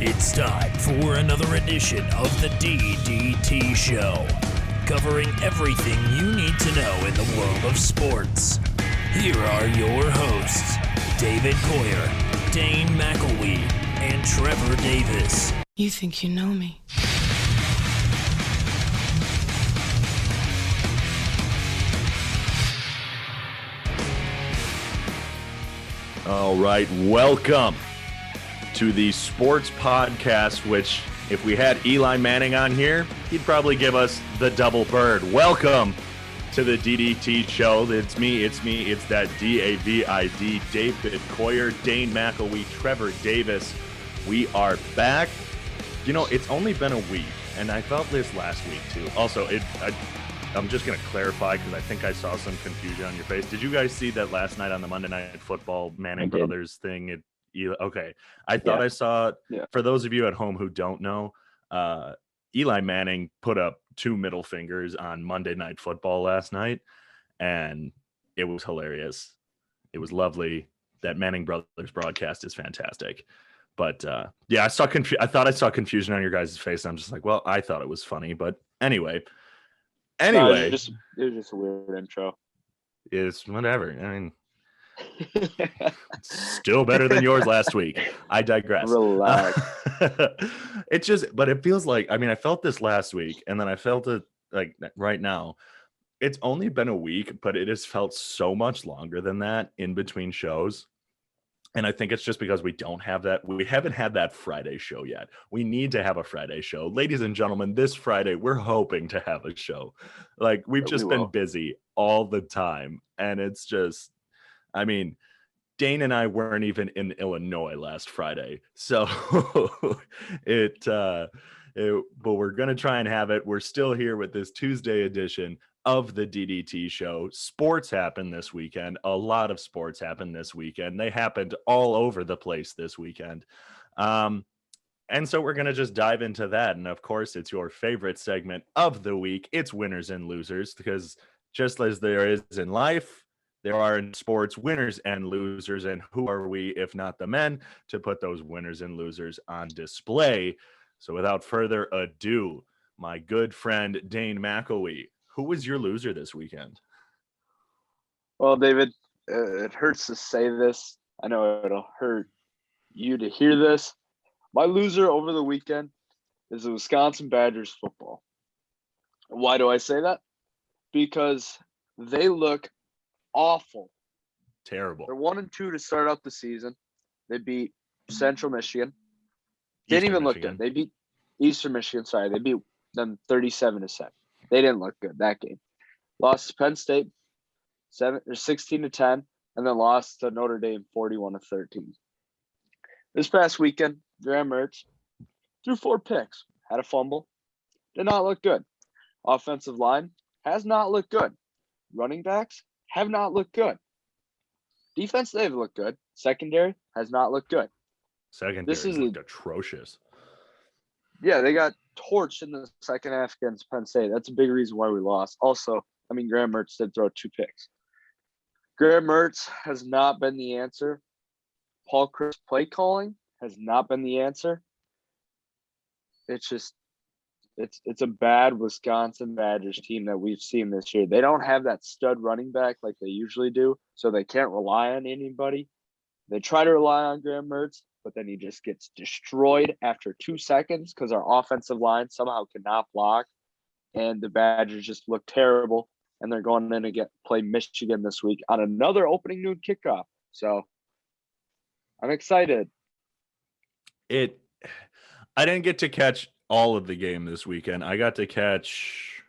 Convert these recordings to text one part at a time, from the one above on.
It's time for another edition of the DDT Show, covering everything you need to know in the world of sports. Here are your hosts, David Coyer, Dayne McElwee, and Trevor Davis. You think you know me? All right, welcome to the sports podcast, which if we had Eli Manning on here, he'd probably give us the double bird. Welcome to the DDT Show. It's that D-A-V-I-D, David Coyer, Dayne McElwee, Trevor Davis. We are back. You know, it's only been a week, and I felt this last week too. Also, I'm just going to clarify because I think I saw some confusion on your face. Did you guys see that last night on the Monday Night Football Manning Brothers thing? Okay. I thought I saw it. For those of you at home who don't know, Eli Manning put up two middle fingers on Monday Night Football last night, and it was hilarious. It was lovely. That Manning Brothers broadcast is fantastic. But I thought I saw confusion on your guys' face. I'm just like, well, I thought it was funny. But anyway. No, it was just a weird intro. It's whatever. I mean, still better than yours last week. I digress. Relax. But it feels like, I mean, I felt this last week, and then I felt it like right now. It's only been a week, but it has felt so much longer than that in between shows. And I think it's just because we don't have that. We haven't had that Friday show yet. We need to have a Friday show. Ladies and gentlemen, this Friday, we're hoping to have a show. Like, we've just been busy all the time. And it's just, I mean, Dayne and I weren't even in Illinois last Friday. So but we're going to try and have it. We're still here with this Tuesday edition of the DDT Show. Sports happened this weekend. A lot of sports happened this weekend. They happened all over the place this weekend. And so we're going to just dive into that. And of course, it's your favorite segment of the week. It's winners and losers, because just as there is in life, there are in sports winners and losers. And who are we, if not the men, to put those winners and losers on display? So without further ado, my good friend Dayne McElwee, who was your loser this weekend? Well, David, it hurts to say this. I know it'll hurt you to hear this. My loser over the weekend is the Wisconsin Badgers football. Why do I say that? Because they look awful. Terrible. They're 1-2 to start out the season. They beat Central Michigan. Didn't even look good. They beat Eastern Michigan. Sorry, they beat them 37-7. They didn't look good that game. Lost to Penn State 16-10, and then lost to Notre Dame 41-13. This past weekend, Graham Mertz threw 4 picks, had a fumble, did not look good. Offensive line has not looked good. Running backs have not looked good. Defense, they've looked good. Secondary has not looked good. Secondary looked atrocious. Yeah, they got torched in the second half against Penn State. That's a big reason why we lost. Also, I mean, Graham Mertz did throw 2 picks. Graham Mertz has not been the answer. Paul Chris play calling has not been the answer. It's just, it's a bad Wisconsin Badgers team that we've seen this year. They don't have that stud running back like they usually do, so they can't rely on anybody. They try to rely on Graham Mertz, but then he just gets destroyed after 2 seconds because our offensive line somehow cannot block, and the Badgers just look terrible, and they're going in to play Michigan this week on another opening noon kickoff. So I'm excited. I didn't get to catch all of the game this weekend. I got to catch,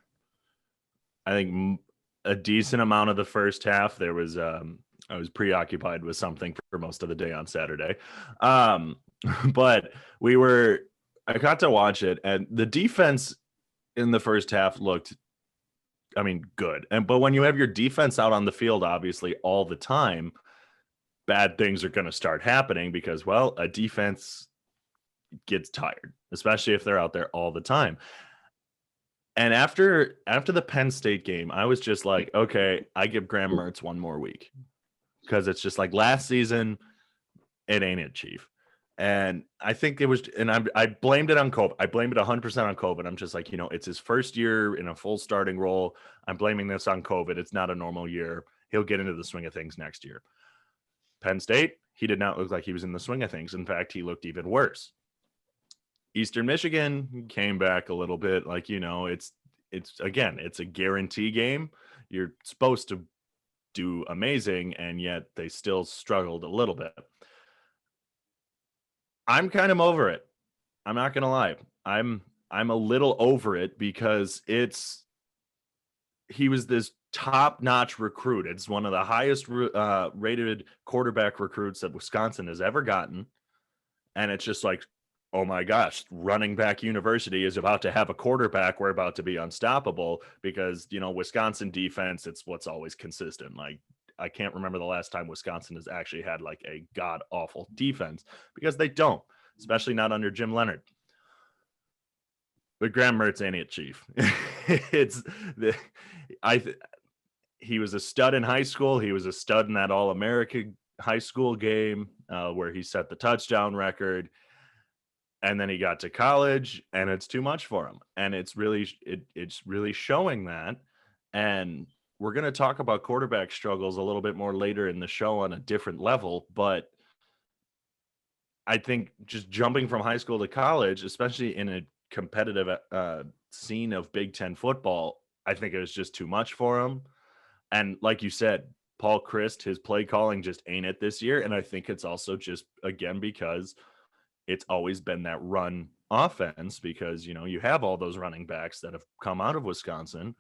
I think, a decent amount of the first half. There was I was preoccupied with something for most of the day on Saturday. But I got to watch it, and the defense in the first half looked, I mean, good. But when you have your defense out on the field, obviously, all the time, bad things are going to start happening because, well, a defense gets tired, especially if they're out there all the time. And after the Penn State game, I was just like, okay, I give Graham Mertz one more week. Because it's just like last season, it ain't it, Chief. And I think it was, and I blamed it on COVID. I blamed it 100% on COVID. I'm just like, it's his first year in a full starting role. I'm blaming this on COVID. It's not a normal year. He'll get into the swing of things next year. Penn State, he did not look like he was in the swing of things. In fact, he looked even worse. Eastern Michigan came back a little bit. Like, it's again, it's a guarantee game. You're supposed to do amazing, and yet they still struggled a little bit. I'm kind of over it. I'm not gonna lie. I'm a little over it because he was this top-notch recruit. It's one of the highest rated quarterback recruits that Wisconsin has ever gotten, and it's just like, oh my gosh, running back university is about to have a quarterback. We're about to be unstoppable because Wisconsin defense. It's what's always consistent. Like, I can't remember the last time Wisconsin has actually had like a god awful defense, because they don't, especially not under Jim Leonard. But Graham Mertz ain't it, Chief. He was a stud in high school. He was a stud in that All-America high school game where he set the touchdown record. And then he got to college, and it's too much for him. And it's really showing that. And we're going to talk about quarterback struggles a little bit more later in the show on a different level, but I think just jumping from high school to college, especially in a competitive scene of Big Ten football, I think it was just too much for him. And like you said, Paul Chryst, his play calling just ain't it this year. And I think it's also just, again, because it's always been that run offense, because, you have all those running backs that have come out of Wisconsin,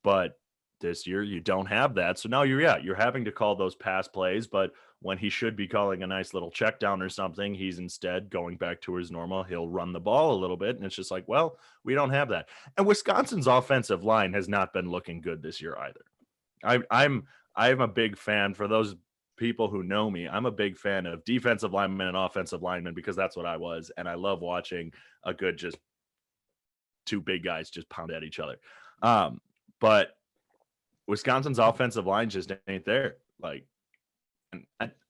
but this year you don't have that. So now you're having to call those pass plays, but when he should be calling a nice little check down or something, he's instead going back to his normal. He'll run the ball a little bit, and it's just like, well, we don't have that. And Wisconsin's offensive line has not been looking good this year either. I'm a big fan, for those people who know me, I'm a big fan of defensive linemen and offensive linemen, because that's what I was. And I love watching a good, just two big guys just pound at each other. But Wisconsin's offensive line just ain't there. Like,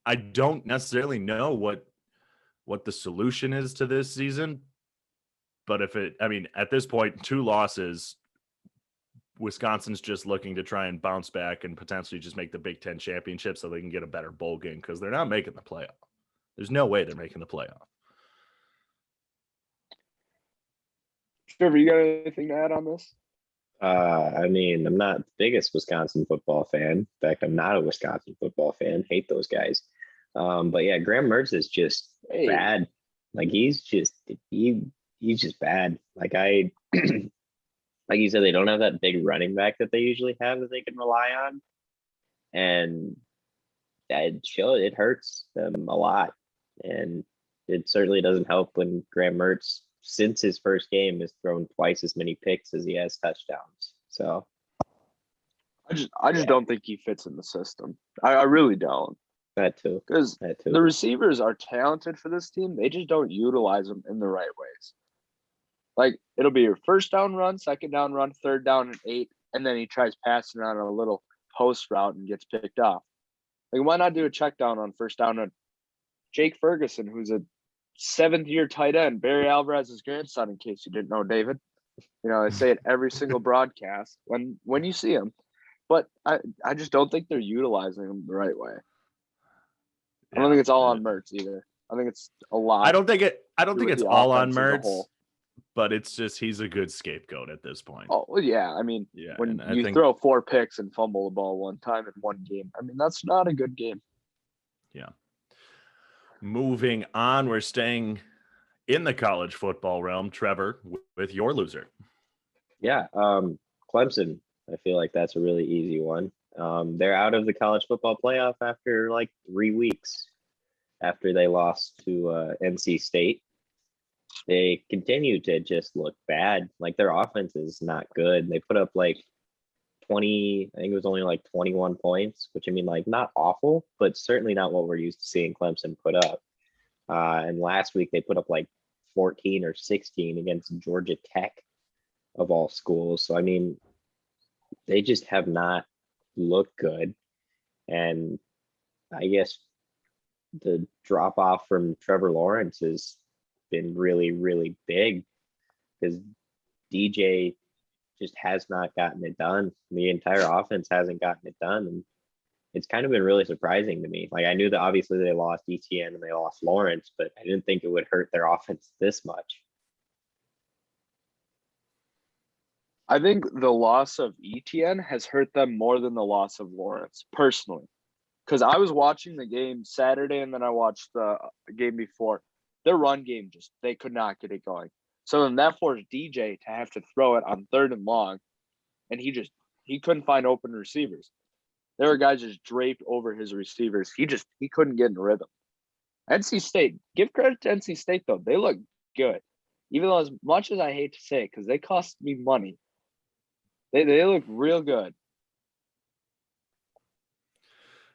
I don't necessarily know what the solution is to this season, but at this point, 2 losses, Wisconsin's just looking to try and bounce back and potentially just make the Big Ten championship so they can get a better bowl game, because they're not making the playoff. There's no way they're making the playoff. Trevor, you got anything to add on this? I'm not the biggest Wisconsin football fan. In fact, I'm not a Wisconsin football fan. Hate those guys. But yeah, Graham Mertz is just bad. Like, he's just bad. Like, like you said, they don't have that big running back that they usually have that they can rely on. And it hurts them a lot. And it certainly doesn't help when Graham Mertz, since his first game, has thrown twice as many picks as he has touchdowns. So I just don't think he fits in the system. I really don't. That too. Because the receivers are talented for this team. They just don't utilize them in the right ways. Like, it'll be your first down run, second down run, third down and 8, and then he tries passing on a little post route and gets picked off. Like, why not do a check down on first down on Jake Ferguson, who's a 7th-year tight end, Barry Alvarez's grandson, in case you didn't know, David. They say it every single broadcast when you see him. But I just don't think they're utilizing him the right way. I don't think it's all on Mertz either. I think it's a lot. I don't think it's all on Mertz, but it's just, he's a good scapegoat at this point. Oh, well, yeah. When you throw 4 picks and fumble the ball one time in one game, that's not a good game. Yeah. Moving on, we're staying in the college football realm. Trevor, with your loser. Yeah, Clemson. I feel like that's a really easy one. They're out of the college football playoff after like 3 weeks after they lost to NC State. They continue to just look bad. Like, their offense is not good. They put up like 20, I think it was only like 21 points, which like not awful, but certainly not what we're used to seeing Clemson put up. And last week they put up like 14 or 16 against Georgia Tech, of all schools. So, they just have not looked good. And I guess the drop off from Trevor Lawrence has been really, really big because DJ just has not gotten it done. The entire offense hasn't gotten it done. And it's kind of been really surprising to me. Like, I knew that obviously they lost ETN and they lost Lawrence, but I didn't think it would hurt their offense this much. I think the loss of ETN has hurt them more than the loss of Lawrence, personally. Because I was watching the game Saturday and then I watched the game before. Their run game they could not get it going. So then that forced DJ to have to throw it on 3rd and long, and he couldn't find open receivers. There were guys just draped over his receivers. He couldn't get in rhythm. NC State, give credit to NC State though. They look good. Even though as much as I hate to say it, because they cost me money, they look real good.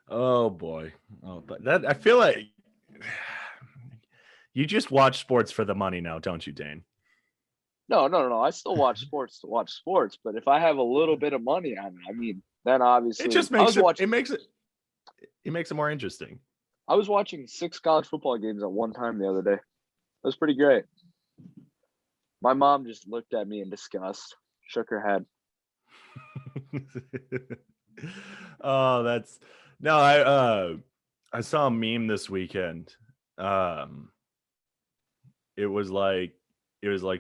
Oh boy. Oh, but that I feel like you just watch sports for the money now, don't you, Dayne? No. I still watch sports to watch sports, but if I have a little bit of money on it, I mean, then obviously It just makes it makes it more interesting. I was watching 6 college football games at one time the other day. It was pretty great. My mom just looked at me in disgust, shook her head. Oh, that's no, I saw a meme this weekend. It was like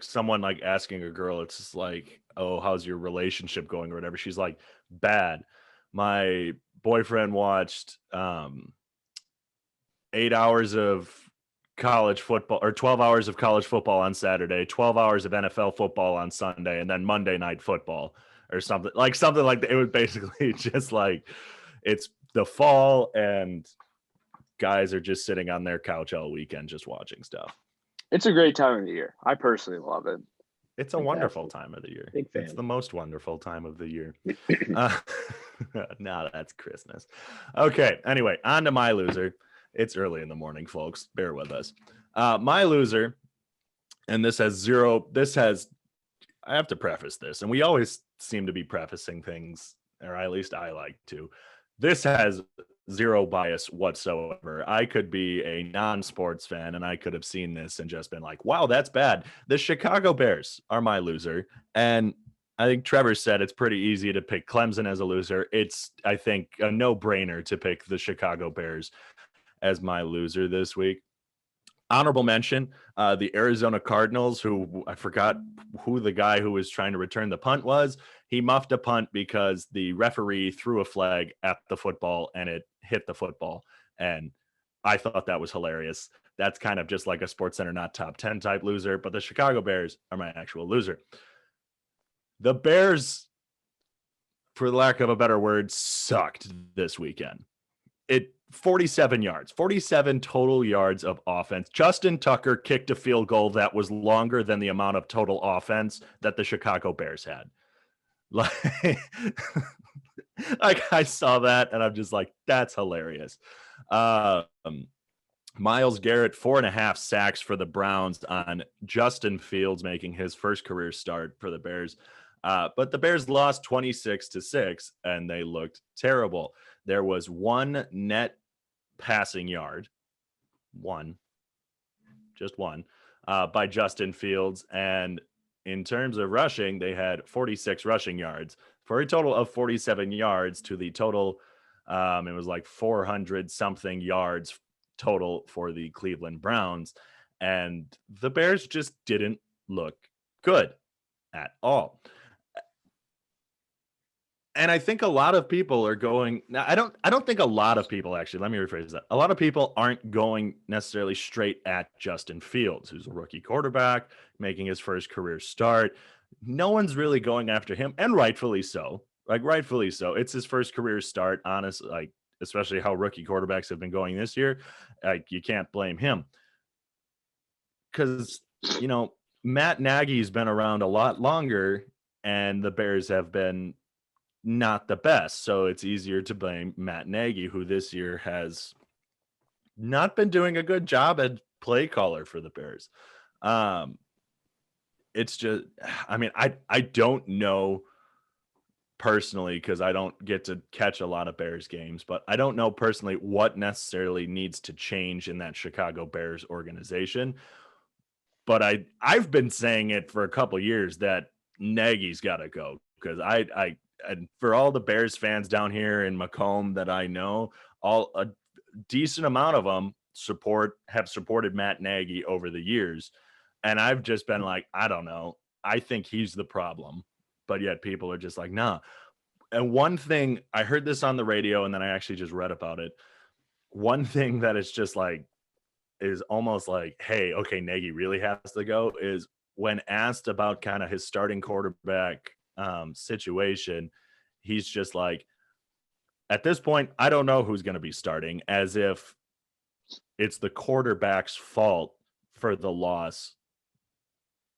someone like asking a girl, it's just like, oh, how's your relationship going or whatever. She's like, bad. My boyfriend watched 8 hours of college football or 12 hours of college football on Saturday, 12 hours of NFL football on Sunday, and then Monday night football or something like that. It was basically just like it's the fall and guys are just sitting on their couch all weekend just watching stuff. It's a great time of the year. I personally love it. It's a wonderful time of the year. Big fan. It's the most wonderful time of the year. Now that's Christmas. Okay. Anyway, on to my loser. It's early in the morning, folks. Bear with us. My loser, and I have to preface this, and we always seem to be prefacing things, or at least I like to. This has zero bias whatsoever. I could be a non-sports fan and I could have seen this and just been like, wow, that's bad. The Chicago Bears are my loser. And I think Trevor said it's pretty easy to pick Clemson as a loser. It's, I think, a no-brainer to pick the Chicago Bears as my loser this week. Honorable mention, the Arizona Cardinals, who I forgot who the guy who was trying to return the punt was. He muffed a punt because the referee threw a flag at the football and it hit the football. And I thought that was hilarious. That's kind of just like a SportsCenter not top 10 type loser, but the Chicago Bears are my actual loser. The Bears, for lack of a better word, sucked this weekend. 47 total yards of offense. Justin Tucker kicked a field goal that was longer than the amount of total offense that the Chicago Bears had. Like I saw that and I'm just like, that's hilarious. Myles Garrett, 4.5 sacks for the Browns on Justin Fields making his first career start for the Bears. But the Bears lost 26-6 and they looked terrible. There was one net passing yard, just one, by Justin Fields. And in terms of rushing, they had 46 rushing yards for a total of 47 yards to the total. It was like 400 something yards total for the Cleveland Browns. And the Bears just didn't look good at all. And I think a lot of people are going now. I don't think a lot of people actually, let me rephrase that. A lot of people aren't going necessarily straight at Justin Fields, who's a rookie quarterback making his first career start. No one's really going after him, and rightfully so. Rightfully so. It's his first career start, honestly, especially how rookie quarterbacks have been going this year. You can't blame him. Because, Matt Nagy's been around a lot longer, and the Bears have been not the best. So it's easier to blame Matt Nagy, who this year has not been doing a good job at play caller for the Bears. It's just, I don't know personally, because I don't get to catch a lot of Bears games, but I don't know personally what necessarily needs to change in that Chicago Bears organization. But I've been saying it for a couple years that Nagy's got to go, because and for all the Bears fans down here in Macomb that I know, a decent amount of them have supported Matt Nagy over the years. And I've just been like, I don't know. I think he's the problem. But yet people are just like, nah. And one thing, I heard this on the radio and then I actually just read about it. One thing that is just like, is almost like, hey, okay, Nagy really has to go, is when asked about kind of his starting quarterback situation, he's just like, at this point, I don't know who's going to be starting, as if it's the quarterback's fault for the loss.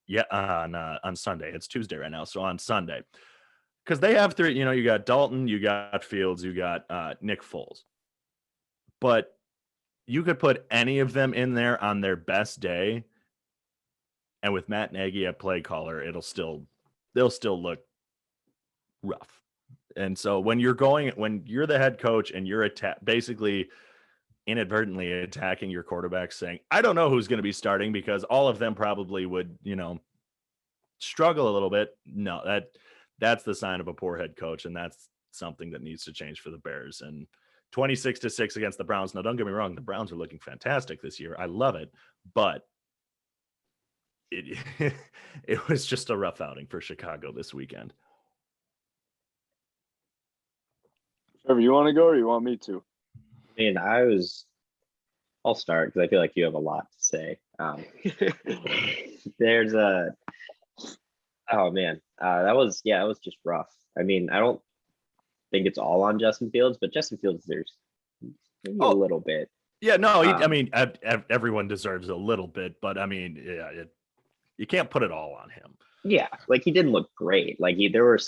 Yeah, on Sunday. It's Tuesday right now, so on Sunday. Because they have three, you got Dalton, you got Fields, you got Nick Foles. But you could put any of them in there on their best day, and with Matt Nagy at play caller, they'll still look rough. And so when you're the head coach and you're basically inadvertently attacking your quarterback, saying, I don't know who's going to be starting, because all of them probably would, struggle a little bit. No, that's the sign of a poor head coach. And that's something that needs to change for the Bears. And 26-6 against the Browns. Now, don't get me wrong. The Browns are looking fantastic this year. I love it, but it was just a rough outing for Chicago this weekend. Trevor, you want to go or you want me to? I mean, I'll start because I feel like you have a lot to say. That was just rough. I mean, I don't think it's all on Justin Fields, but Justin Fields, there's maybe a little bit. Yeah, no, everyone deserves a little bit, but I mean, yeah, you can't put it all on him. Yeah, like he didn't look great. Like there were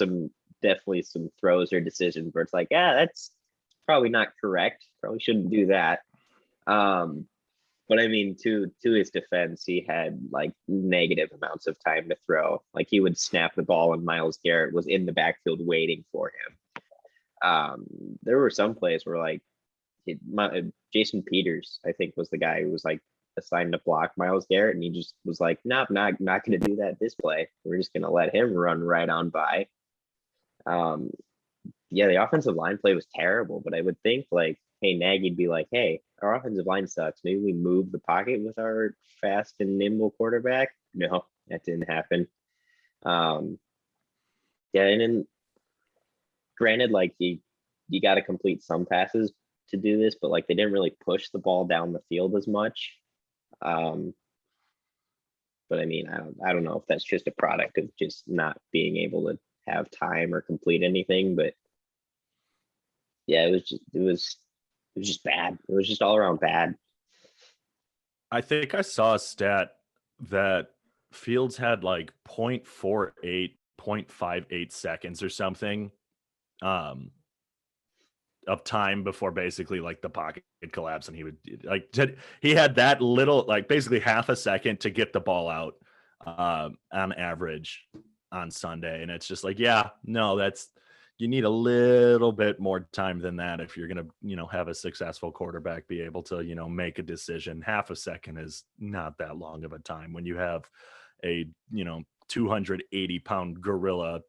definitely some throws or decisions where it's like, that's probably not correct. Probably shouldn't do that. But I mean, to his defense, he had like negative amounts of time to throw. Like he would snap the ball and Myles Garrett was in the backfield waiting for him. There were some plays where like Jason Peters, I think, was the guy who was like assigned to block Myles Garrett, and he just was like, nope, not going to do that this play. We're just going to let him run right on by. The offensive line play was terrible, but I would think like, hey, Nagy'd be like, hey, our offensive line sucks. Maybe we move the pocket with our fast and nimble quarterback. No, that didn't happen. And then granted, like you got to complete some passes to do this, but like they didn't really push the ball down the field as much. But I mean, I don't know if that's just a product of just not being able to have time or complete anything, but yeah, it was just bad. It was just all around bad. I think I saw a stat that Fields had like 0.48, 0.58 seconds or something of time before basically like the pocket collapsed, and he had that little, like basically half a second to get the ball out on average on Sunday. And it's just like, you need a little bit more time than that if you're going to, have a successful quarterback be able to, make a decision. Half a second is not that long of a time when you have a, 280-pound gorilla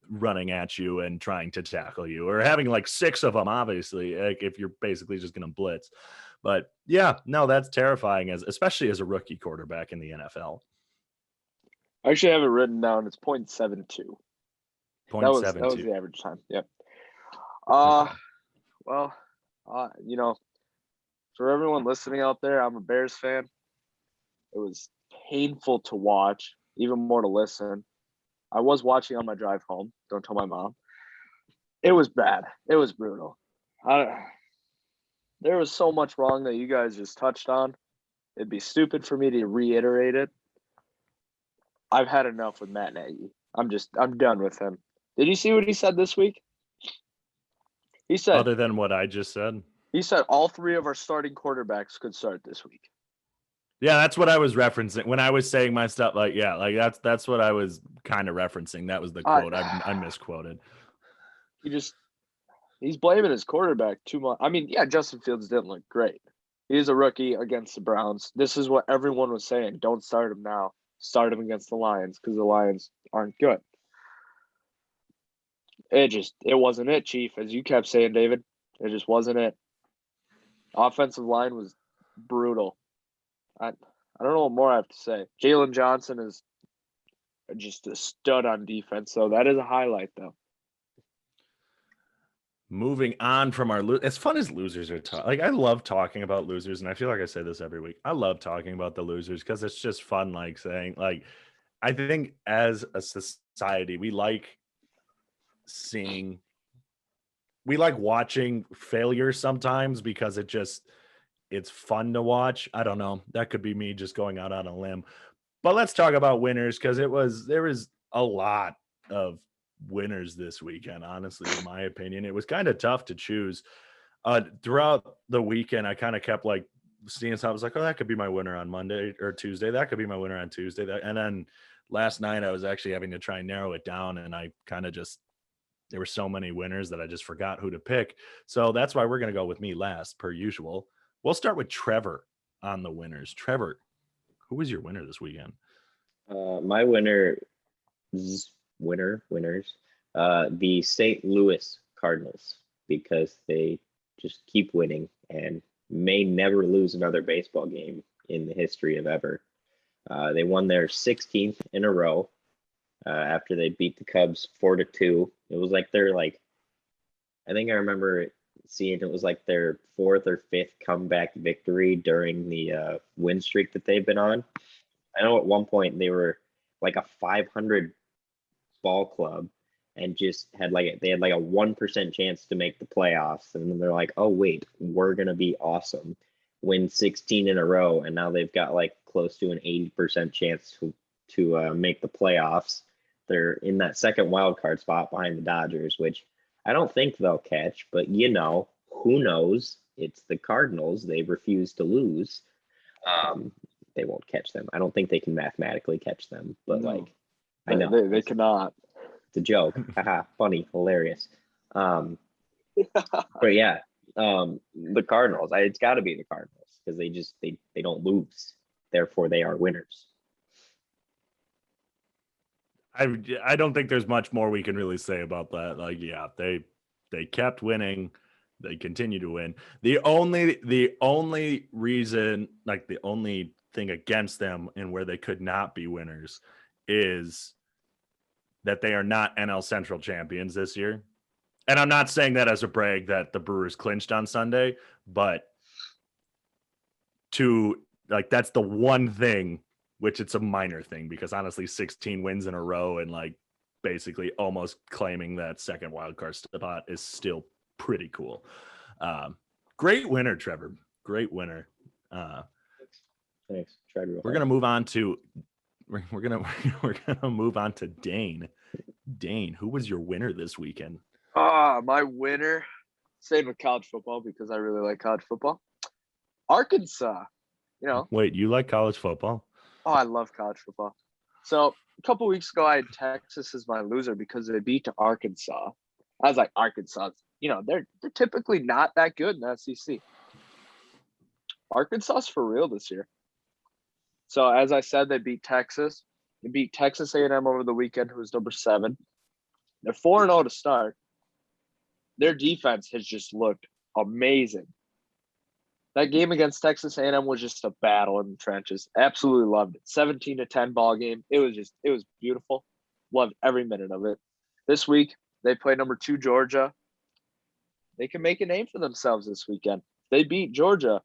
running at you and trying to tackle you, or having like six of them, obviously, like if you're basically just going to blitz. But yeah, no, that's terrifying, especially as a rookie quarterback in the NFL. I actually have it written down. It's 0.72. That was the average time. Yep. Well, for everyone listening out there, I'm a Bears fan. It was painful to watch, even more to listen. I was watching on my drive home. Don't tell my mom. It was bad. It was brutal. There was so much wrong that you guys just touched on. It'd be stupid for me to reiterate it. I've had enough with Matt Nagy. I'm done with him. Did you see what he said this week? He said, other than what I just said, he said all three of our starting quarterbacks could start this week. Yeah, that's what I was referencing when I was saying my stuff. Like, yeah, like that's what I was kind of referencing. That was the quote. I misquoted. he's blaming his quarterback too much. I mean, yeah, Justin Fields didn't look great. He's a rookie against the Browns. This is what everyone was saying. Don't start him now. Start him against the Lions because the Lions aren't good. It wasn't it, Chief, as you kept saying, David. It just wasn't it. Offensive line was brutal. I don't know what more I have to say. Jalen Johnson is just a stud on defense, so that is a highlight, though. Moving on from as fun as losers are, like I love talking about losers, and I feel like I say this every week. I love talking about the losers because it's just fun. Like saying, like I think as a society, we like watching failure sometimes because it's fun to watch. I don't know. That could be me just going out on a limb. But let's talk about winners because there was a lot of winners this weekend, honestly, in my opinion. It was kind of tough to choose. Throughout the weekend, I kind of kept like seeing something. I was like, oh, that could be my winner on Monday or Tuesday. That could be my winner on Tuesday. And then last night I was actually having to try and narrow it down, and I kind of there were so many winners that I just forgot who to pick. So that's why we're going to go with me last, per usual. We'll start with Trevor on the winners. Trevor, who was your winner this weekend? My winners, the St. Louis Cardinals, because they just keep winning and may never lose another baseball game in the history of ever. They won their 16th in a row after they beat the Cubs 4-2. It was like I think I remember seeing it was like their 4th or 5th comeback victory during the win streak that they've been on. I know at one point they were like a 500 ball club and just had like a 1% chance to make the playoffs, and then they're like, oh wait, we're gonna be awesome, win 16 in a row, and now they've got like close to an 80% chance to make the playoffs. They're in that second wild card spot behind the Dodgers, which I don't think they'll catch, but who knows? It's the Cardinals. They refuse to lose. They won't catch them. I don't think they can mathematically catch them, but no. I know they cannot. It's a joke. Haha, funny, hilarious. But yeah, the Cardinals. It's got to be the Cardinals because they don't lose. Therefore, they are winners. I don't think there's much more we can really say about that. Like, yeah, they kept winning. They continue to win. The only reason, like the only thing against them and where they could not be winners is that they are not NL Central champions this year. And I'm not saying that as a brag that the Brewers clinched on Sunday, but that's the one thing, which it's a minor thing because honestly 16 wins in a row and like basically almost claiming that second wild card spot is still pretty cool. Great winner, Trevor. Great winner. Thanks. We're gonna move on to Dayne. Dayne, who was your winner this weekend? My winner, same with college football because I really like college football. Arkansas. Wait, you like college football? Oh, I love college football. So a couple weeks ago, I had Texas as my loser because they beat Arkansas. I was like, Arkansas, they're typically not that good in the SEC. Arkansas's for real this year. So as I said, they beat Texas. They beat Texas A&M over the weekend, who was number 7. They're 4-0 to start. Their defense has just looked amazing. That game against Texas A&M was just a battle in the trenches. Absolutely loved it. 17-10 ball game. It was beautiful. Loved every minute of it. This week, they play number 2 Georgia. They can make a name for themselves this weekend. They beat Georgia.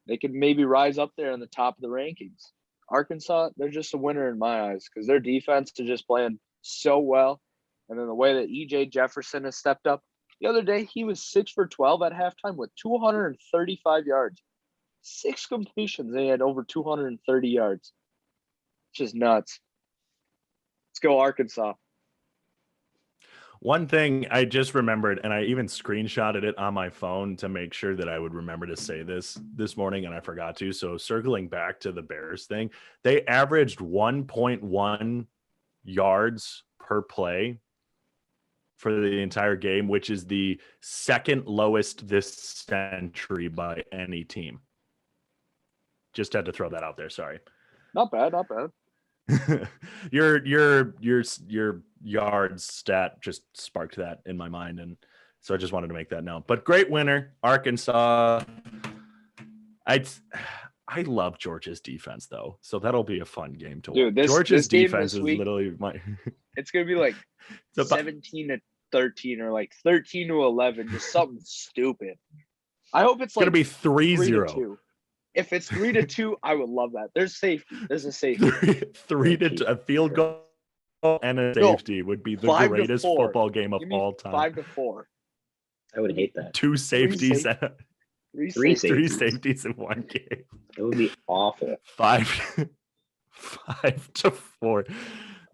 They could maybe rise up there in the top of the rankings. Arkansas, they're just a winner in my eyes because their defense is just playing so well. And then the way that E.J. Jefferson has stepped up. The other day, he was 6 for 12 at halftime with 235 yards. 6 completions, and he had over 230 yards. It's just nuts. Let's go Arkansas. One thing I just remembered, and I even screenshotted it on my phone to make sure that I would remember to say this morning, and I forgot to. So circling back to the Bears thing, they averaged 1.1 yards per play for the entire game, which is the second lowest this century by any team. Just had to throw that out there. Sorry. Not bad. Not bad. your yards stat just sparked that in my mind, and so I just wanted to make that known. But great winner, Arkansas. I love Georgia's defense though, so that'll be a fun game to watch. Dude, Georgia's this defense is week, literally my. It's gonna be like 17-13 or like 13-11, just something stupid. I hope it's like gonna be 3-0. 3-2. If it's 3-2, I would love that. There's safety. There's a safety. 3-2, a field goal and a safety would be the greatest football game of all time. 5-4. I would hate that. Two safeties. Three safeties in one game. It would be awful. 5-4.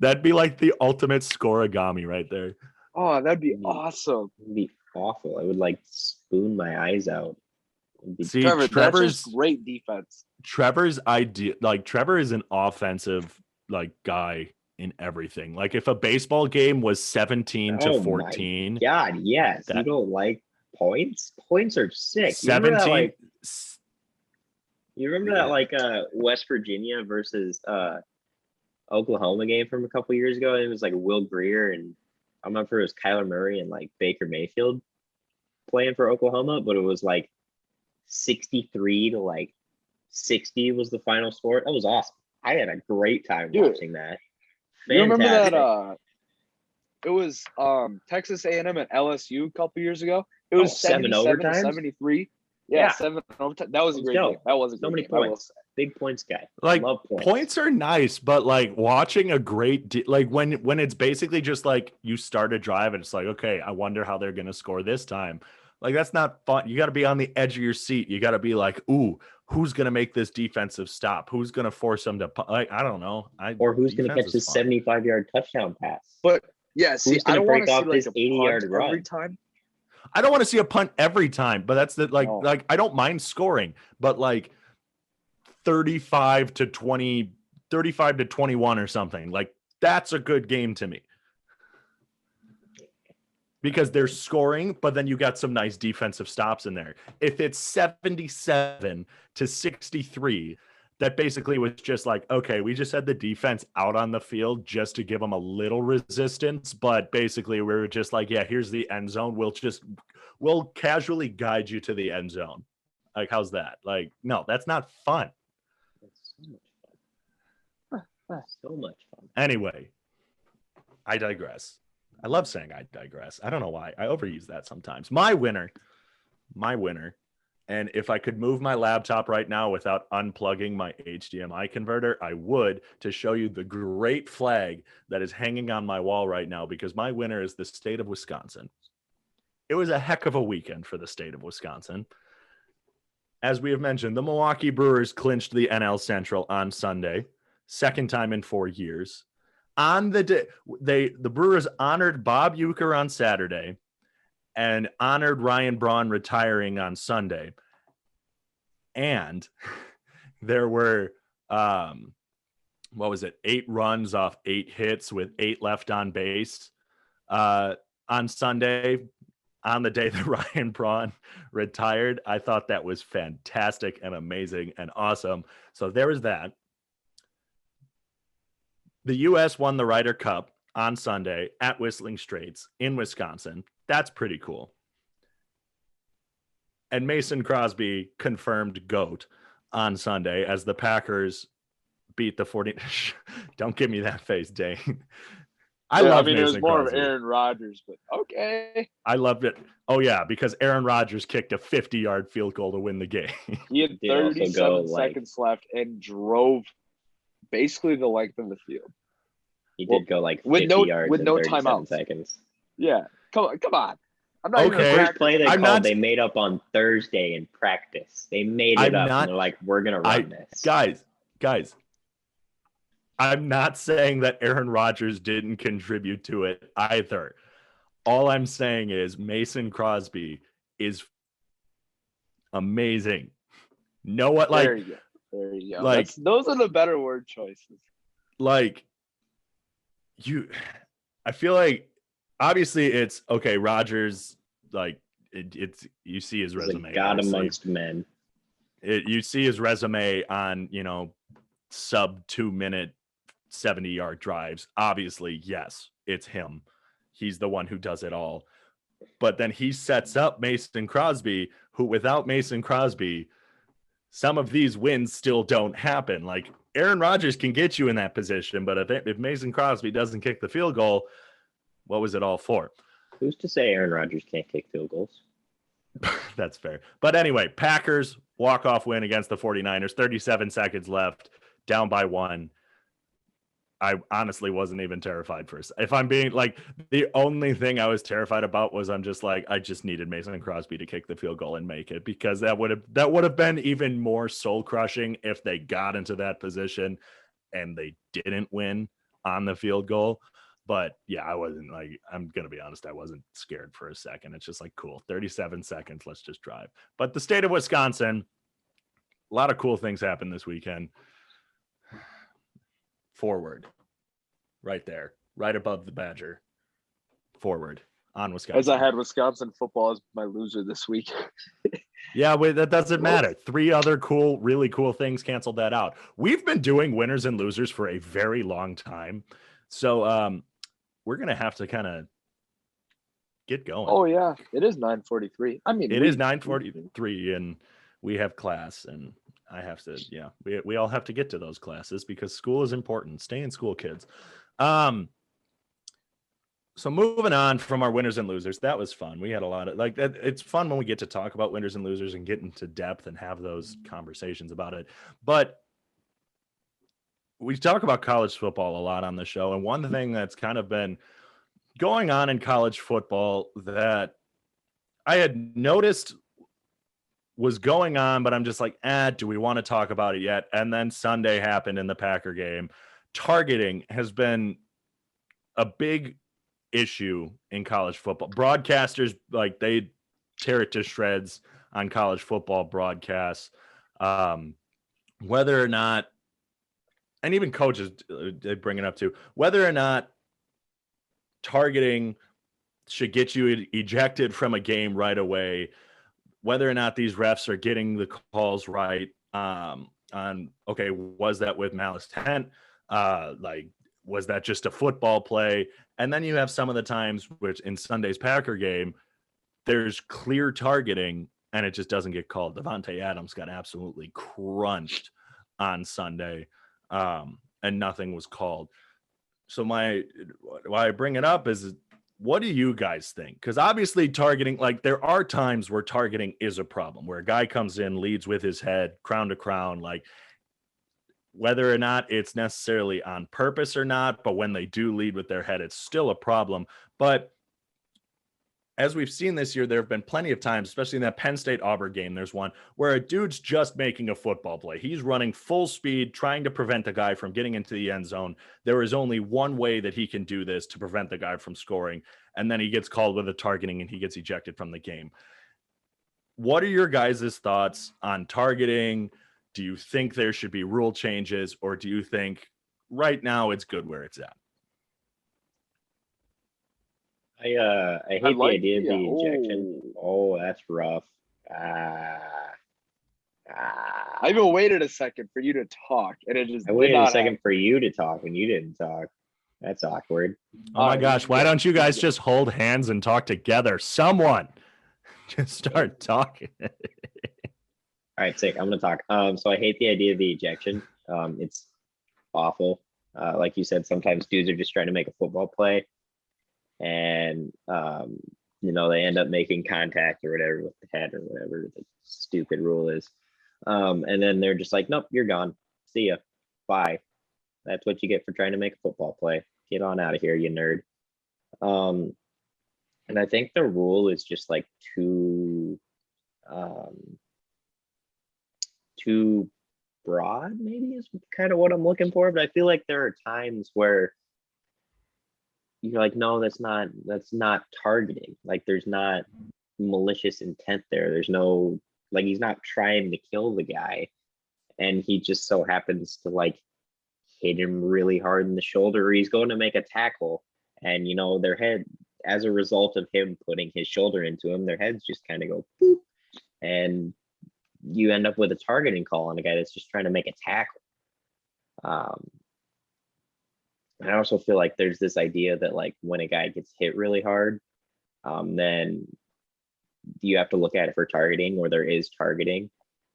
That'd be like the ultimate scoreagami right there. Oh, that'd be awesome. It would be awful. I would like spoon my eyes out. See, Trevor, Trevor's that's great defense. Trevor's idea, like Trevor is an offensive like guy in everything. Like if a baseball game was 17-14, God, yes. You don't like points? Points are sick. 17. You remember that like West Virginia versus Oklahoma game from a couple years ago? It was like Will Greer and I'm not sure it was Kyler Murray and like Baker Mayfield playing for Oklahoma, but it was like 63 to like 60 was the final score. That was awesome. I had a great time watching that. Fantastic. You remember that it was Texas A&M and LSU a couple years ago? It was 7 overtimes? 73. Yeah, 7 overtime. That was a great game. That was a great game. Points. Big points guy. Like love points are nice, but like watching a great like when it's basically just like you start a drive and it's like, okay, I wonder how they're gonna score this time. Like that's not fun. You got to be on the edge of your seat. You got to be like, ooh, who's gonna make this defensive stop? Who's gonna force them to like? I don't know. Or who's gonna catch this 75-yard touchdown pass? But yeah, see, I don't want to see like a 80-yard run every time. I don't want to see a punt every time, but that's the like I don't mind scoring, but like 35-20, 35-21 or something. Like that's a good game to me. Because they're scoring, but then you got some nice defensive stops in there. If it's 77-63, that basically was just like, okay, we just had the defense out on the field just to give them a little resistance, but basically we were just like, yeah, here's the end zone. We'll casually guide you to the end zone. Like, how's that? Like, no, that's not fun. That's so much fun. So much fun. Anyway, I digress. I love saying I digress. I don't know why. I overuse that sometimes. My winner. And if I could move my laptop right now without unplugging my HDMI converter, I would, to show you the great flag that is hanging on my wall right now, because my winner is the state of Wisconsin. It was a heck of a weekend for the state of Wisconsin. As we have mentioned, the Milwaukee Brewers clinched the NL Central on Sunday, second time in 4 years. On the day, the Brewers honored Bob Uecker on Saturday and honored Ryan Braun retiring on Sunday. And there were, 8 runs off 8 hits with 8 left on base on Sunday, on the day that Ryan Braun retired. I thought that was fantastic and amazing and awesome. So there was that. The U.S. won the Ryder Cup on Sunday at Whistling Straits in Wisconsin. That's pretty cool. And Mason Crosby confirmed GOAT on Sunday as the Packers beat the 40. Don't give me that face, Dayne. I mean, it was more of Aaron Rodgers, but okay. I loved it. Oh, yeah, because Aaron Rodgers kicked a 50-yard field goal to win the game. He had 37 seconds left and drove basically the length of the field. He did go like 50 yards with in no 37 timeouts. seconds. Yeah, come on. I'm not even Okay. the first play they made up on Thursday in practice. They made it up and they're like, we're gonna run this. Guys. I'm not saying that Aaron Rodgers didn't contribute to it either. All I'm saying is Mason Crosby is amazing. Know what? Like, there you go. Like, those are the better word choices. Like, I feel like obviously it's okay. Rodgers, like it's you see his He's resume. a god obviously. amongst men. You see his resume on, sub 2-minute 70-yard drives. Obviously, yes, it's him. He's the one who does it all. But then he sets up Mason Crosby, who without Mason Crosby, some of these wins still don't happen. Like Aaron Rodgers can get you in that position, but if Mason Crosby doesn't kick the field goal, what was it all for? Who's to say Aaron Rodgers can't kick field goals? That's fair. But anyway, Packers walk-off win against the 49ers, 37 seconds left, down by 1. I honestly wasn't even terrified for if I'm being like, the only thing I was terrified about was I'm just like, I just needed Mason Crosby to kick the field goal and make it, because that would have been even more soul crushing if they got into that position and they didn't win on the field goal. But yeah, I wasn't like, I'm going to be honest, I wasn't scared for a second. It's just like, cool, 37 seconds, let's just drive. But the state of Wisconsin, a lot of cool things happened this weekend. Forward, right there, right above the Badger. Forward on Wisconsin. As I had Wisconsin football as my loser this week. Yeah, that doesn't matter. 3 other really cool things canceled that out. We've been doing winners and losers for a very long time. So we're going to have to kind of get going. Oh, yeah. It is 9:43. I mean, it is 9:43 and we have class, and I have to, we all have to get to those classes because school is important. Stay in school, kids. So moving on from our winners and losers, that was fun. We had a lot of like that. It's fun when we get to talk about winners and losers and get into depth and have those conversations about it. But we talk about college football a lot on the show. And one thing that's kind of been going on in college football that I had noticed was going on, but I'm just like, do we want to talk about it yet? And then Sunday happened in the Packer game. Targeting has been a big issue in college football. Broadcasters, like, they tear it to shreds on college football broadcasts. Whether or not, and even coaches, they bring it up too, whether or not targeting should get you ejected from a game right away, whether or not these refs are getting the calls right on, okay, was that with malice intent? Like, was that just a football play? And then you have some of the times, which in Sunday's Packer game, there's clear targeting and it just doesn't get called. Devontae Adams got absolutely crunched on Sunday, and nothing was called. So why I bring it up is, what do you guys think? Because obviously targeting, like, there are times where targeting is a problem, where a guy comes in, leads with his head, crown to crown, like, whether or not it's necessarily on purpose or not, but when they do lead with their head, it's still a problem. But as we've seen this year, there have been plenty of times, especially in that Penn State Auburn game, there's one where a dude's just making a football play. He's running full speed, trying to prevent the guy from getting into the end zone. There is only one way that he can do this to prevent the guy from scoring. And then he gets called with a targeting and he gets ejected from the game. What are your guys' thoughts on targeting? Do you think there should be rule changes, or do you think right now it's good where it's at? I hate the idea of the injection. Oh, that's rough. I even waited a second for you to talk, and it just. I waited a second for you to talk, and you didn't talk. That's awkward. Oh my gosh! Why don't you guys just hold hands and talk together? Someone just start talking. All right, sick. I'm gonna talk. So I hate the idea of the ejection. It's awful. Like you said, sometimes dudes are just trying to make a football play, and they end up making contact or whatever with the head or whatever the stupid rule is. And then they're just like, nope, you're gone. See ya. Bye. That's what you get for trying to make a football play. Get on out of here, you nerd. And I think the rule is just like too broad, maybe, is kind of what I'm looking for. But I feel like there are times where you're like, no, that's not targeting. Like, there's not malicious intent there. There's no, like, he's not trying to kill the guy, and he just so happens to like hit him really hard in the shoulder, or he's going to make a tackle, and their head, as a result of him putting his shoulder into him, their heads just kind of go boop, and you end up with a targeting call on a guy that's just trying to make a tackle. And I also feel like there's this idea that like when a guy gets hit really hard, then you have to look at it for targeting, or there is targeting.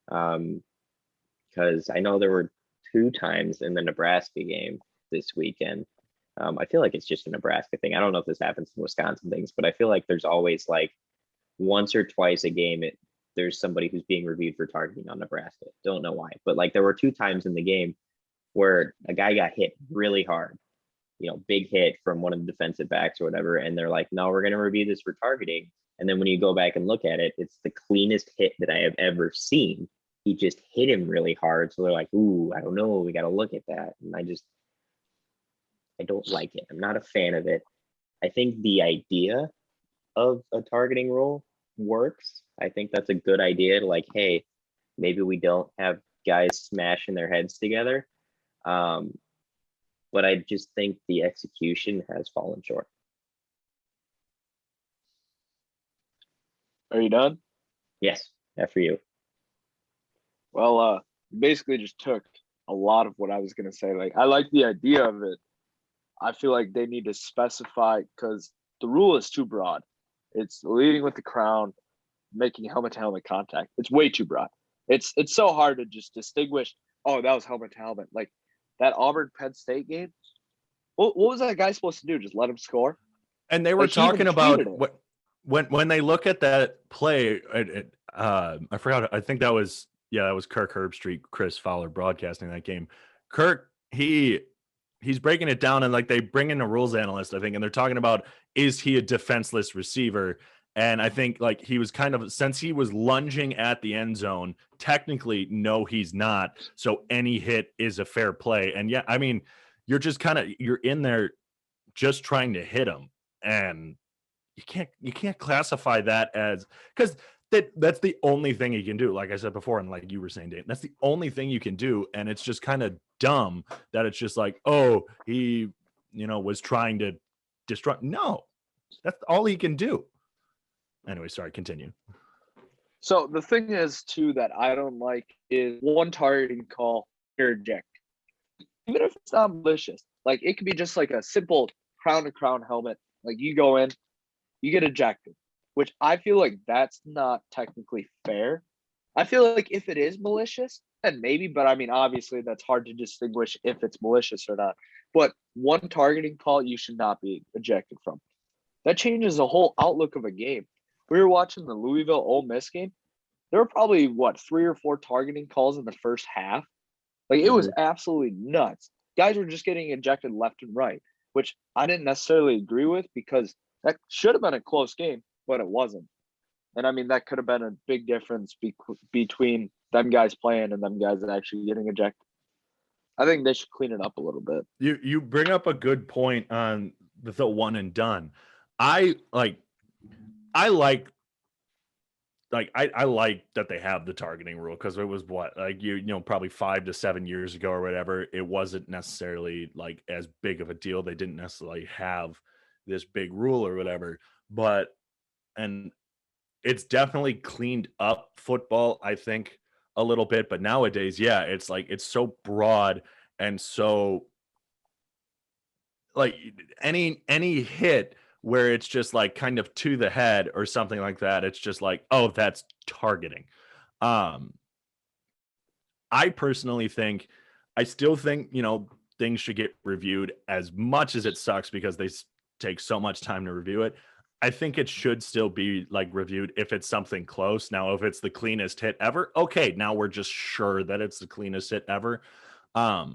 Because I know there were 2 times in the Nebraska game this weekend. I feel like it's just a Nebraska thing. I don't know if this happens in Wisconsin things, but I feel like there's always like once or twice a game, there's somebody who's being reviewed for targeting on Nebraska. Don't know why, but like there were 2 times in the game where a guy got hit really hard, big hit from one of the defensive backs or whatever. And they're like, no, we're going to review this for targeting. And then when you go back and look at it, it's the cleanest hit that I have ever seen. He just hit him really hard. So they're like, ooh, I don't know. We got to look at that. And I don't like it. I'm not a fan of it. I think the idea of a targeting rule works. I think that's a good idea to like, hey, maybe we don't have guys smashing their heads together. But I just think the execution has fallen short. Are you done? Yes, after you. Well, basically just took a lot of what I was going to say. Like, I like the idea of it. I feel like they need to specify, because the rule is too broad. It's leading with the crown, making helmet-to-helmet contact. It's way too broad. It's so hard to just distinguish, oh, that was helmet-to-helmet. Like, that Auburn-Penn State game, what was that guy supposed to do? Just let him score? And they were talking about when they look at that play, I forgot. I think that was Kirk Herbstreit, Chris Fowler broadcasting that game. Kirk, he's breaking it down, and like they bring in a rules analyst, I think, and they're talking about, is he a defenseless receiver? And I think like he was kind of, since he was lunging at the end zone, technically, no, he's not. So any hit is a fair play. And yeah, I mean, you're in there just trying to hit him, and you can't classify that as, because that's the only thing you can do. Like I said before, and like you were saying, Dayne, that's the only thing you can do. And it's just kind of dumb that it's just like, oh, he, was trying to destroy. No, that's all he can do. Anyway, sorry, continue. So the thing is, too, that I don't like is one targeting call, interject. Even if it's not malicious, like it could be just like a simple crown-to-crown helmet. Like you go in, you get ejected, which I feel like that's not technically fair. I feel like if it is malicious, then maybe, but I mean, obviously that's hard to distinguish if it's malicious or not. But one targeting call you should not be ejected from. That changes the whole outlook of a game. We were watching the Louisville Ole Miss game. There were probably 3 or 4 targeting calls in the first half. Like it was absolutely nuts. Guys were just getting ejected left and right, which I didn't necessarily agree with, because that should have been a close game, but it wasn't. And I mean, that could have been a big difference between them guys playing and them guys that actually getting ejected. I think they should clean it up a little bit. You bring up a good point on the one and done. I like that they have the targeting rule, because it was probably 5 to 7 years ago or whatever. It wasn't necessarily like as big of a deal. They didn't necessarily have this big rule or whatever, and it's definitely cleaned up football, I think, a little bit. But nowadays, yeah, it's like it's so broad, and so like any hit where it's just like kind of to the head or something like that, it's just like, oh, that's targeting. I personally think, I still think, things should get reviewed, as much as it sucks because they take so much time to review it. I think it should still be like reviewed if it's something close. Now, if it's the cleanest hit ever, okay, now we're just sure that it's the cleanest hit ever. But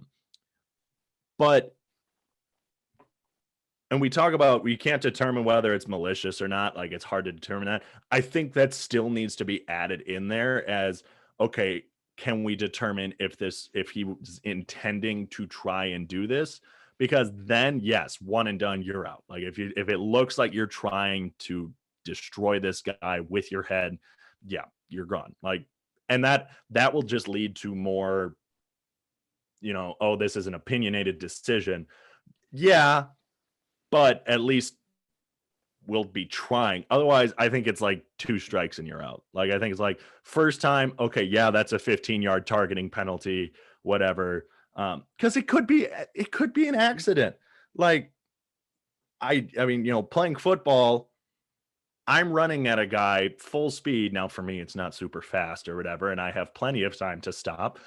and we talk about, we can't determine whether it's malicious or not. Like, it's hard to determine that. I think that still needs to be added in there as, okay, can we determine if he was intending to try and do this? Because then, yes, one and done, you're out. Like if it looks like you're trying to destroy this guy with your head, yeah, you're gone. Like, and that will just lead to more, oh, this is an opinionated decision. Yeah. But at least will be trying. Otherwise, I think it's like 2 strikes and you're out. Like, I think it's like first time, okay, yeah, that's a 15-yard targeting penalty, whatever. Because it could be an accident. Like, I mean, playing football, I'm running at a guy full speed. Now, for me, it's not super fast or whatever, and I have plenty of time to stop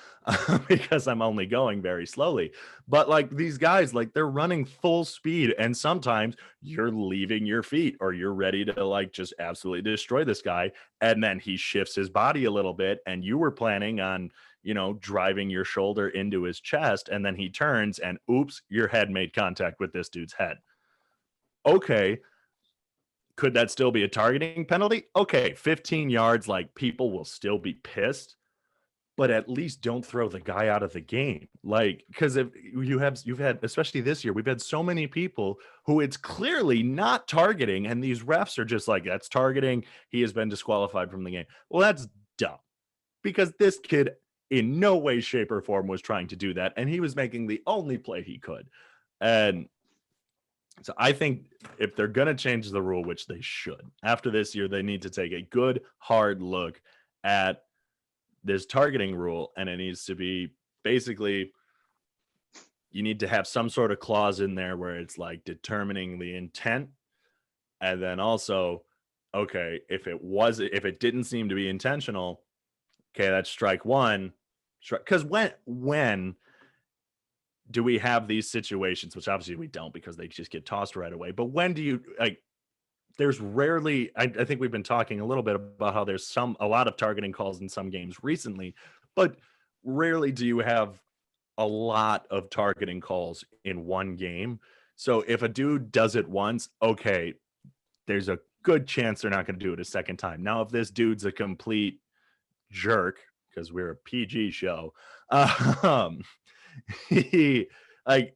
because I'm only going very slowly. But like these guys, like they're running full speed, and sometimes you're leaving your feet or you're ready to like just absolutely destroy this guy. And then he shifts his body a little bit, and you were planning on, driving your shoulder into his chest, and then he turns and oops, your head made contact with this dude's head. Okay. Could that still be a targeting penalty? Okay, 15 yards, like people will still be pissed, but at least don't throw the guy out of the game. Like, because if you've had, especially this year, we've had so many people who it's clearly not targeting, and these refs are just like, that's targeting. He has been disqualified from the game. Well, that's dumb because this kid in no way, shape, or form was trying to do that, and he was making the only play he could. And so I think if they're going to change the rule, which they should, after this year, they need to take a good, hard look at this targeting rule. And it needs to be basically, you need to have some sort of clause in there where it's like determining the intent. And then also, okay, if it didn't seem to be intentional, okay, that's strike one. Because when do we have these situations, which obviously we don't because they just get tossed right away, but when do you, like, there's rarely, I think we've been talking a little bit about how there's a lot of targeting calls in some games recently, but rarely do you have a lot of targeting calls in one game. So if a dude does it once, okay, there's a good chance they're not going to do it a second time. Now, if this dude's a complete jerk, because we're a PG show, he, like,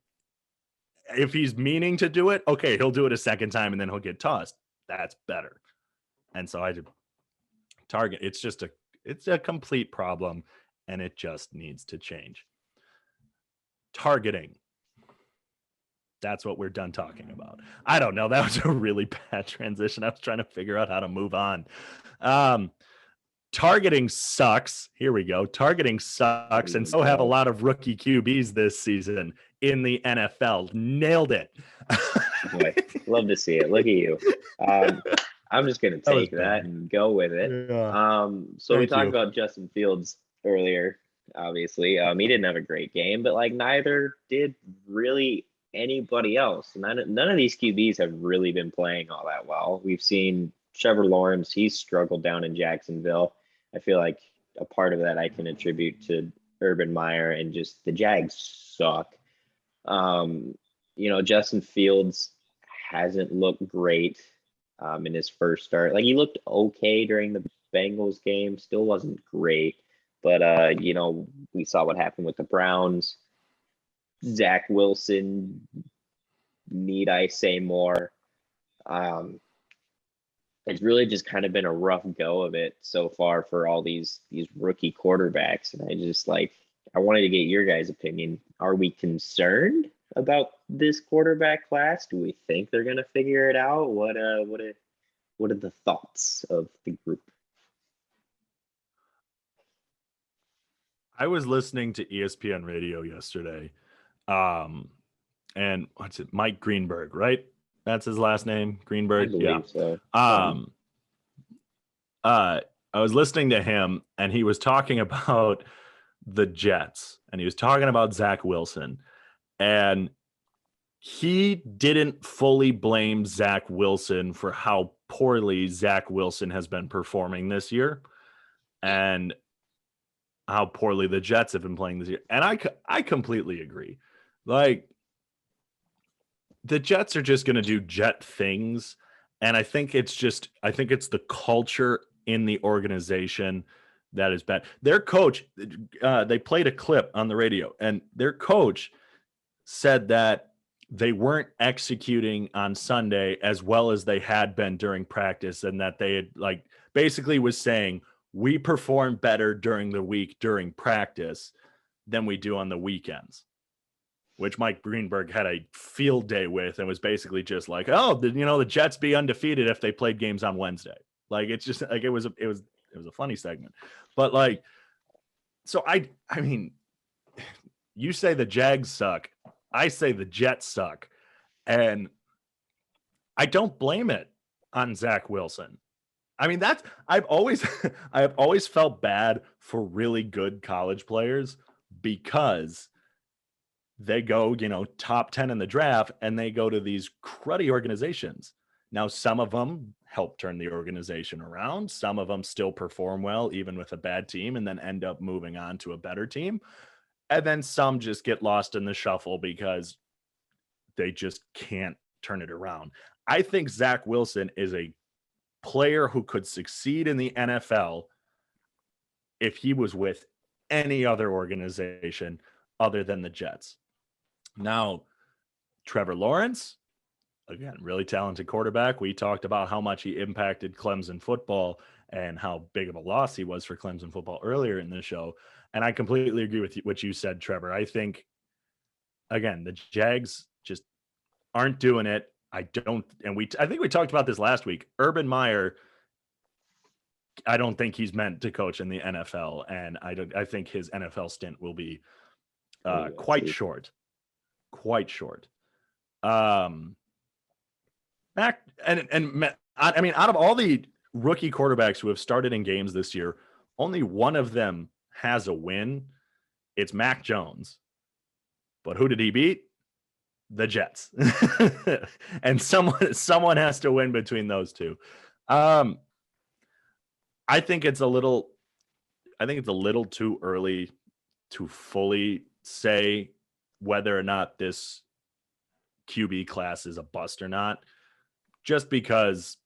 if he's meaning to do it, okay, he'll do it a second time and then he'll get tossed. That's better. And so I did target. It's a complete problem, and it just needs to change. Targeting. That's what we're done talking about. I don't know. That was a really bad transition. I was trying to figure out how to move on. Targeting sucks. Here we go. Targeting sucks. And so have a lot of rookie QBs this season in the NFL. Nailed it. Boy, love to see it. Look at you. I'm just going to take that and go with it. Yeah. So we talked about Justin Fields earlier, obviously. He didn't have a great game, but like neither did really anybody else. None of these QBs have really been playing all that well. We've seen Trevor Lawrence. He's struggled down in Jacksonville. I feel like a part of that I can attribute to Urban Meyer and just the Jags suck. Justin Fields hasn't looked great in his first start. Like, he looked okay during the Bengals game, still wasn't great. But, we saw what happened with the Browns. Zach Wilson, need I say more? It's really just kind of been a rough go of it so far for all these rookie quarterbacks. And I wanted to get your guys' opinion. Are we concerned about this quarterback class? Do we think they're going to figure it out? What are the thoughts of the group? I was listening to ESPN radio yesterday. And what's it? Mike Greenberg, right? That's his last name, Greenberg. I believe so. I was listening to him, and he was talking about the Jets, and he was talking about Zach Wilson, and he didn't fully blame Zach Wilson for how poorly Zach Wilson has been performing this year, and how poorly the Jets have been playing this year. And I completely agree. Like, the Jets are just going to do Jet things. And I think it's the culture in the organization that is bad. Their coach, they played a clip on the radio, and their coach said that they weren't executing on Sunday as well as they had been during practice. And that they had basically was saying, we perform better during the week, during practice than we do on the weekends. which Mike Greenberg had a field day with and was basically just like, oh, the Jets be undefeated if they played games on Wednesday. Like, it's just like, it was a funny segment. But like, so I mean, you say the Jags suck. I say the Jets suck. And I don't blame it on Zach Wilson. I mean, I've always felt bad for really good college players because they go, top 10 in the draft and they go to these cruddy organizations. Now, some of them help turn the organization around. Some of them still perform well, even with a bad team, and then end up moving on to a better team. And then some just get lost in the shuffle because they just can't turn it around. I think Zach Wilson is a player who could succeed in the NFL if he was with any other organization other than the Jets. Now, Trevor Lawrence, again, really talented quarterback. We talked about how much he impacted Clemson football and how big of a loss he was for Clemson football earlier in the show. And I completely agree with what you said, Trevor. I think, again, the Jags just aren't doing it. I think we talked about this last week. Urban Meyer, I don't think he's meant to coach in the NFL, and I think his NFL stint will be quite short. Mac and I mean, out of all the rookie quarterbacks who have started in games this year, only one of them has a win. It's Mac Jones. But who did he beat? The Jets. And someone has to win between those two. I think it's a little too early to fully say whether or not this QB class is a bust or not, just because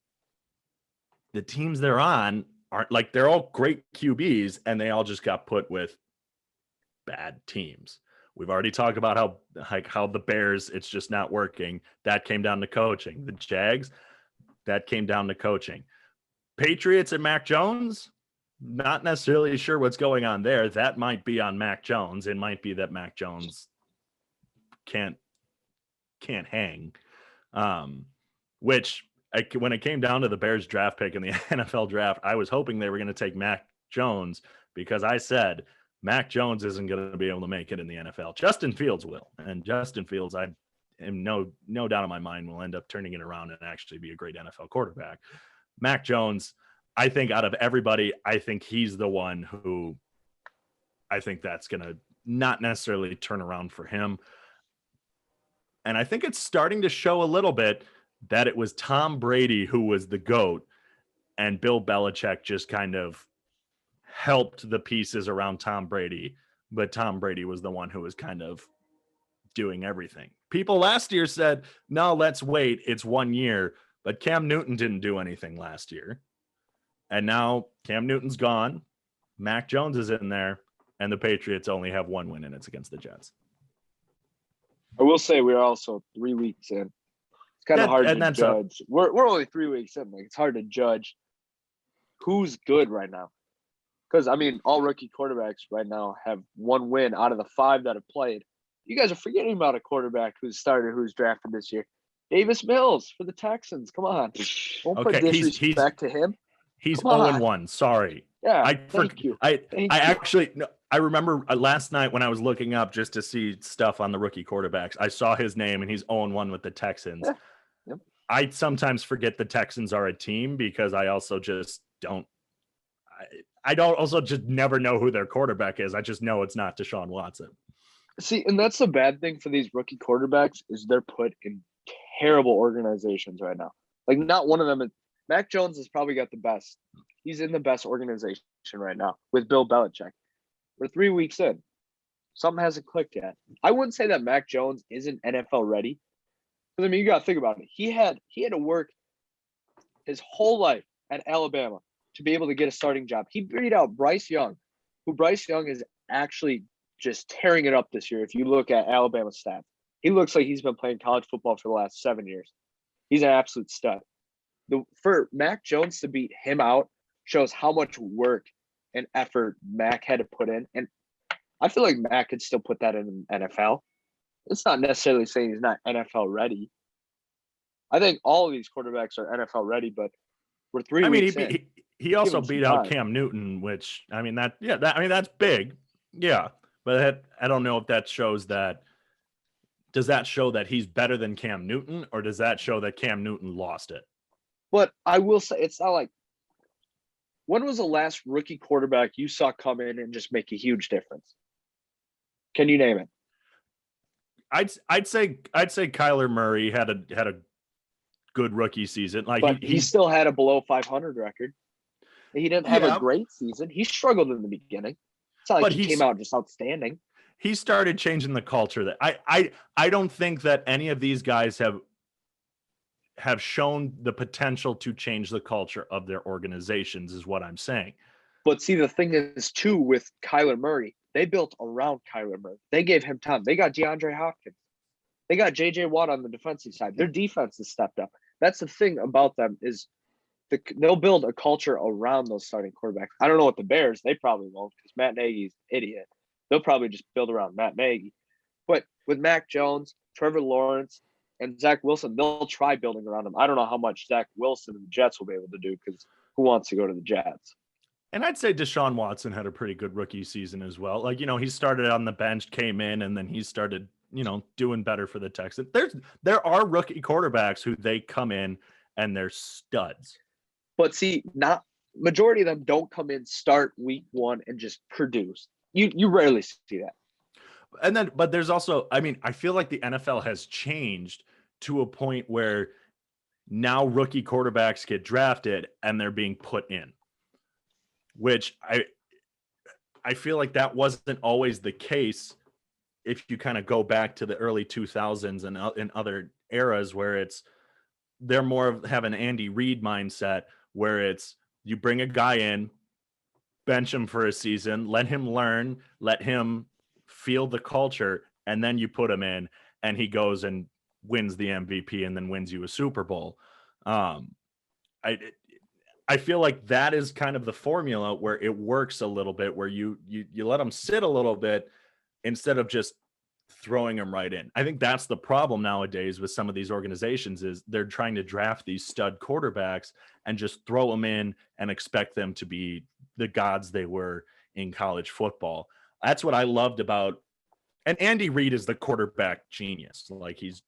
the teams they're on aren't like, they're all great QBs and they all just got put with bad teams. We've already talked about how the Bears, it's just not working. That came down to coaching. The Jags, that came down to coaching. Patriots and Mac Jones, not necessarily sure what's going on there. That might be on Mac Jones. It might be that Mac Jones can't hang. Which when it came down to the Bears draft pick in the NFL draft, I was hoping they were going to take Mac Jones because I said Mac Jones isn't going to be able to make it in the NFL. Justin Fields will. And Justin Fields, I am no doubt in my mind, will end up turning it around and actually be a great NFL quarterback. Mac Jones, I think out of everybody, I think he's the one who I think that's going to not necessarily turn around for him. And I think it's starting to show a little bit that it was Tom Brady who was the GOAT and Bill Belichick just kind of helped the pieces around Tom Brady, but Tom Brady was the one who was kind of doing everything. People last year said, no, let's wait. It's 1 year, but Cam Newton didn't do anything last year. And now Cam Newton's gone. Mac Jones is in there and the Patriots only have one win and it's against the Jets. I will say we're also 3 weeks in. It's kind of hard to judge. We're only 3 weeks in. Like, it's hard to judge who's good right now. Because, I mean, all rookie quarterbacks right now have one win out of the 5 that have played. You guys are forgetting about a quarterback who's started, who's drafted this year. Davis Mills for the Texans. Come on. Don't put disrespect to him. He's 0-1. Sorry. Yeah, thank you. I remember last night when I was looking up just to see stuff on the rookie quarterbacks, I saw his name and he's 0-1 with the Texans. Yeah. Yep. I sometimes forget the Texans are a team because I also just don't. I don't also just never know who their quarterback is. I just know it's not Deshaun Watson. See, and that's the bad thing for these rookie quarterbacks is they're put in terrible organizations right now. Like, not one of them is. Mac Jones has probably got the best. He's in the best organization right now with Bill Belichick. We're 3 weeks in. Something hasn't clicked yet. I wouldn't say that Mac Jones isn't NFL ready. Because, I mean, you got to think about it. He had to work his whole life at Alabama to be able to get a starting job. He beat out Bryce Young, who Bryce Young is actually just tearing it up this year. If you look at Alabama's stats, he looks like he's been playing college football for the last 7 years. He's an absolute stud. For Mac Jones to beat him out shows how much work and effort Mac had to put in. And I feel like Mac could still put that in the NFL. It's not necessarily saying he's not NFL ready. I think all of these quarterbacks are NFL ready, but we're 3 weeks in. He also him some beat out time. Cam Newton, which that's big. Yeah. But I don't know if that shows that. Does that show that he's better than Cam Newton, or does that show that Cam Newton lost it? But I will say, it's not like, when was the last rookie quarterback you saw come in and just make a huge difference? Can you name it? I'd say Kyler Murray had a good rookie season. Like but he still had a below 500 record. He didn't have a great season. He struggled in the beginning. It's not like he came out just outstanding. He started changing the culture. That I don't think that any of these guys have shown the potential to change the culture of their organizations, is what I'm saying. But see, the thing is too with Kyler Murray, they built around Kyler Murray. They gave him time. They got DeAndre Hopkins. They got J.J. Watt on the defensive side. Their defense has stepped up. That's the thing about them is they'll build a culture around those starting quarterbacks. I don't know what the Bears, they probably won't because Matt Nagy's an idiot. They'll probably just build around Matt Nagy. But with Mac Jones, Trevor Lawrence, and Zach Wilson, they'll try building around him. I don't know how much Zach Wilson and the Jets will be able to do because who wants to go to the Jets? And I'd say Deshaun Watson had a pretty good rookie season as well. Like, he started on the bench, came in, and then he started, doing better for the Texans. There are rookie quarterbacks who they come in and they're studs. But see, not majority of them don't come in, start week one, and just produce. You rarely see that. And then, but there's also, I feel like the NFL has changed to a point where now rookie quarterbacks get drafted and they're being put in, which I feel like that wasn't always the case. If you kind of go back to the early 2000s and in other eras where they're more of have an Andy Reid mindset where it's you bring a guy in, bench him for a season, let him learn, let him feel the culture, and then you put him in and he goes and wins the MVP and then wins you a Super Bowl. I feel like that is kind of the formula where it works a little bit, where you let them sit a little bit instead of just throwing them right in. I think that's the problem nowadays with some of these organizations is they're trying to draft these stud quarterbacks and just throw them in and expect them to be the gods they were in college football. That's what I loved about, and Andy Reid is the quarterback genius. Like his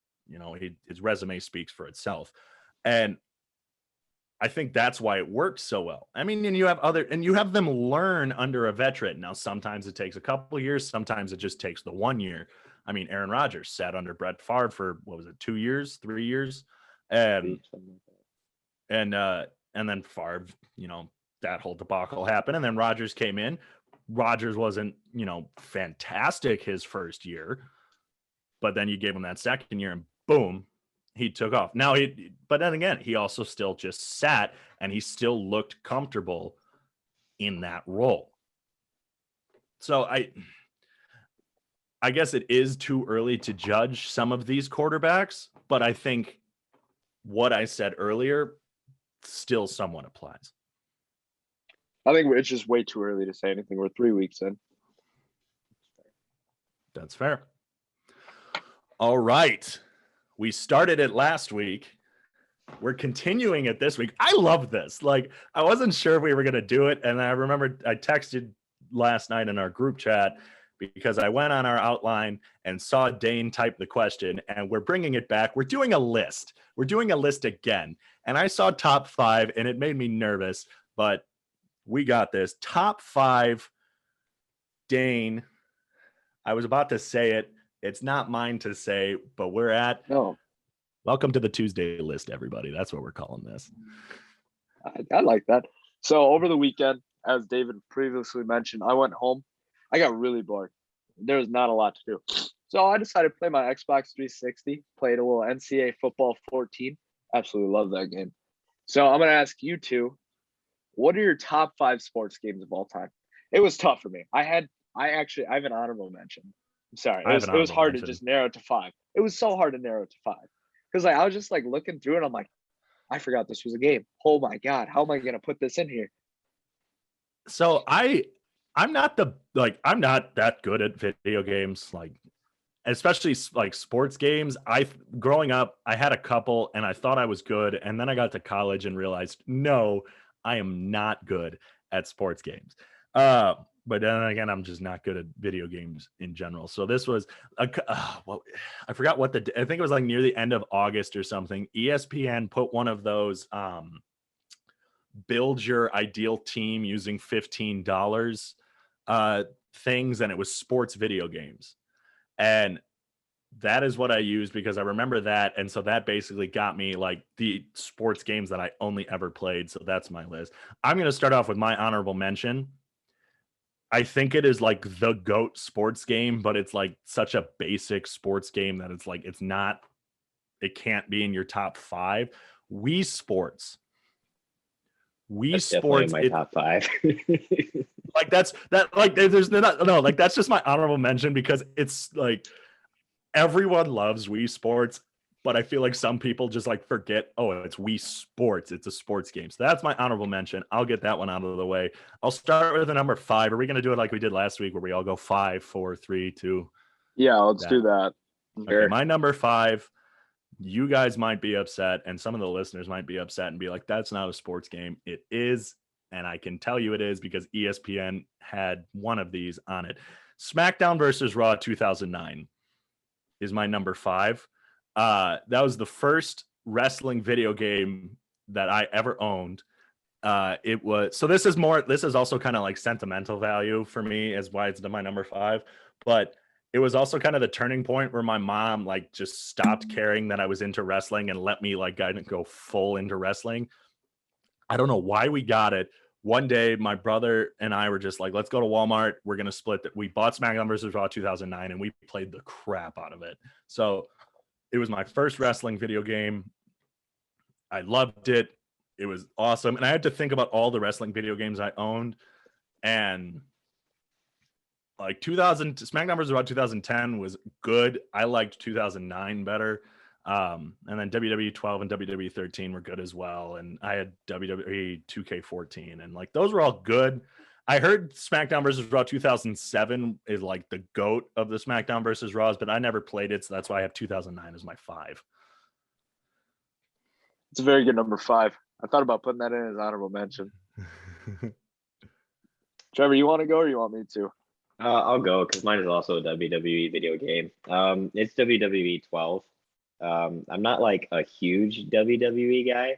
resume speaks for itself. And I think that's why it works so well. And you have them learn under a veteran. Now, sometimes it takes a couple of years. Sometimes it just takes the 1 year. Aaron Rodgers sat under Brett Favre for, 2 years, 3 years. And then Favre, that whole debacle happened. And then Rodgers came in. Rodgers wasn't, fantastic his first year, but then you gave him that second year and boom, he took off. Now but then again, he also still just sat and he still looked comfortable in that role. So I guess it is too early to judge some of these quarterbacks, but I think what I said earlier still somewhat applies. I think it's just way too early to say anything. We're 3 weeks in. That's fair. All right. We started it last week. We're continuing it this week. I love this. Like, I wasn't sure if we were going to do it. And I remember I texted last night in our group chat because I went on our outline and saw Dayne type the question, and we're bringing it back. We're doing a list. We're doing a list again. And I saw top 5 and it made me nervous, but we got this. Top 5, Dayne. I was about to say it. It's not mine to say, but we're at. No. Welcome to the Tuesday list, everybody. That's what we're calling this. I like that. So over the weekend, as David previously mentioned, I went home. I got really bored. There was not a lot to do. So I decided to play my Xbox 360, played a little NCAA football 14. Absolutely love that game. So I'm going to ask you two, what are your top 5 sports games of all time? It was tough for me. I have an honorable mention. I'm sorry. It was hard to just narrow it to 5. It was so hard to narrow it to 5. Because I was just looking through it. I'm like, I forgot this was a game. Oh my God. How am I going to put this in here? So I'm not that good at video games. especially like sports games. Growing up, I had a couple and I thought I was good. And then I got to college and realized, no, I am not good at sports games. But then again, I'm just not good at video games in general. So this was well, I forgot what I think it was like near the end of August or something. ESPN put one of those build your ideal team using $15 things, and it was sports video games. And that is what I used because I remember that. And so that basically got me like the sports games that I only ever played. So that's my list. I'm going to start off with my honorable mention. I think it is like the GOAT sports game, but it's like such a basic sports game that it's like, it can't be in your top 5. Wii Sports. That's definitely in my top 5. Like that's just my honorable mention because it's like everyone loves Wii Sports, but I feel like some people just like forget, oh, it's Wii Sports. It's a sports game. So that's my honorable mention. I'll get that one out of the way. I'll start with the number 5. Are we going to do it like we did last week where we all go 5, 4, 3, 2? Yeah, let's do that. Okay, my number 5, you guys might be upset and some of the listeners might be upset and be like, that's not a sports game. It is. And I can tell you it is because ESPN had one of these on it. SmackDown versus Raw 2009 is my number 5. That was the first wrestling video game that I ever owned. It was, so this is also kind of like sentimental value for me as why it's my number 5, but it was also kind of the turning point where my mom like just stopped caring that I was into wrestling and let me like go full into wrestling. I don't know why we got it. One day, my brother and I were just like, let's go to Walmart. We're going to split it. We bought SmackDown vs. Raw 2009 and we played the crap out of it. So it was my first wrestling video game. I loved it. It was awesome. And I had to think about all the wrestling video games I owned. And like SmackDown vs. Raw 2010 was good. I liked 2009 better. And then WWE 12 and WWE 13 were good as well. And I had WWE 2K14 and like those were all good. I heard SmackDown vs. Raw 2007 is like the GOAT of the SmackDown vs. Raws, but I never played it. So that's why I have 2009 as my 5. It's a very good number 5. I thought about putting that in as honorable mention. Trevor, you want to go or you want me to? I'll go because mine is also a WWE video game. It's WWE 12. I'm not like a huge WWE guy,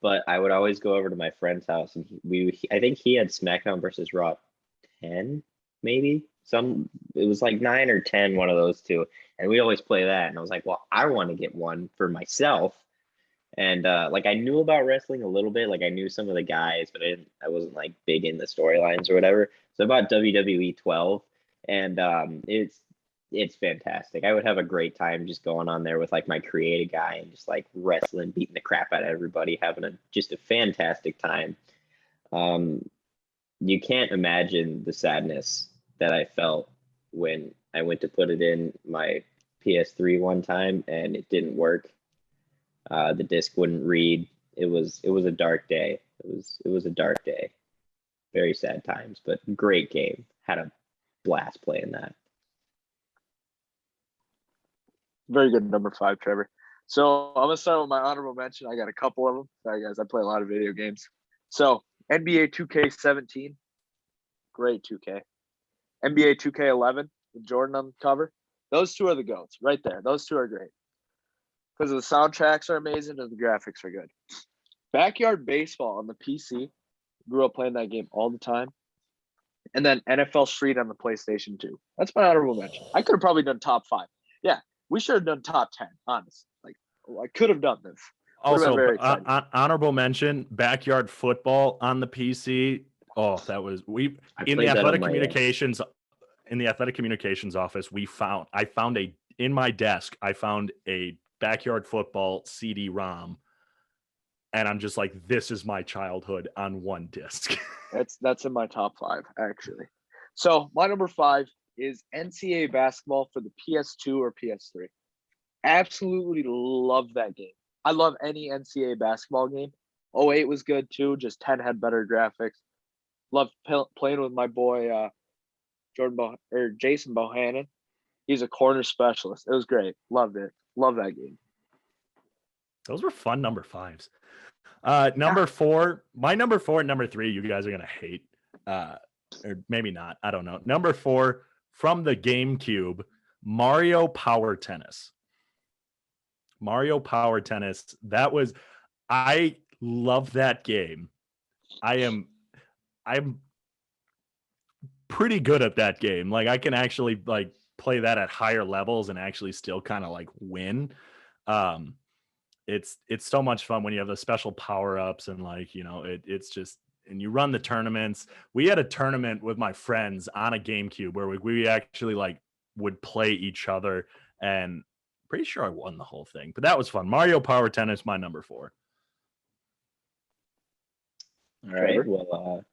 but I would always go over to my friend's house and I think he had SmackDown versus Raw 10, maybe it was like 9 or 10, one of those two. And we always play that. And I was like, well, I want to get one for myself. And like I knew about wrestling a little bit, like I knew some of the guys, but I wasn't like big in the storylines or whatever. So I bought WWE 12 and it's fantastic. I would have a great time just going on there with like my creative guy and just like wrestling, beating the crap out of everybody, having just a fantastic time. You can't imagine the sadness that I felt when I went to put it in my PS3 one time and it didn't work. The disc wouldn't read. It was a dark day. It was a dark day. Very sad times, but great game. Had a blast playing that. Very good number 5, Trevor. So I'm gonna start with my honorable mention. I got a couple of them. Sorry guys, I play a lot of video games. So NBA 2K17, great 2K. NBA 2K11 with Jordan on the cover. Those two are the GOATs right there. Those two are great because the soundtracks are amazing and the graphics are good. Backyard Baseball on the PC. Grew up playing that game all the time. And then NFL Street on the PlayStation 2. That's my honorable mention. I could have probably done top 5. Yeah, we should have done top 10, honestly. Like, I could have done this. Also, honorable mention, Backyard Football on the PC. Oh, that was in the athletic communications office. I found in my desk. I found a Backyard Football CD-ROM, and I'm just like, this is my childhood on one disc. That's in my top 5 actually. So my number 5 is NCAA basketball for the PS2 or PS3. Absolutely love that game. I love any NCAA basketball game. 08 was good too. Just 10 had better graphics. Loved playing with my boy Jason Bohannon. He's a corner specialist. It was great. Loved it. Love that game. Those were fun number 5s. Number 4, my number 4 and number 3, you guys are going to hate. Or maybe not. I don't know. Number 4 from the GameCube, Mario Power Tennis. Mario Power Tennis. I love that game. I'm pretty good at that game. Like I can actually like play that at higher levels and actually still kind of like win. It's so much fun when you have the special power-ups and like, you know, it's just, and you run the tournaments. We had a tournament with my friends on a GameCube where we actually like would play each other, and pretty sure I won the whole thing, but that was fun. Mario Power Tennis, my number 4. All right. Well,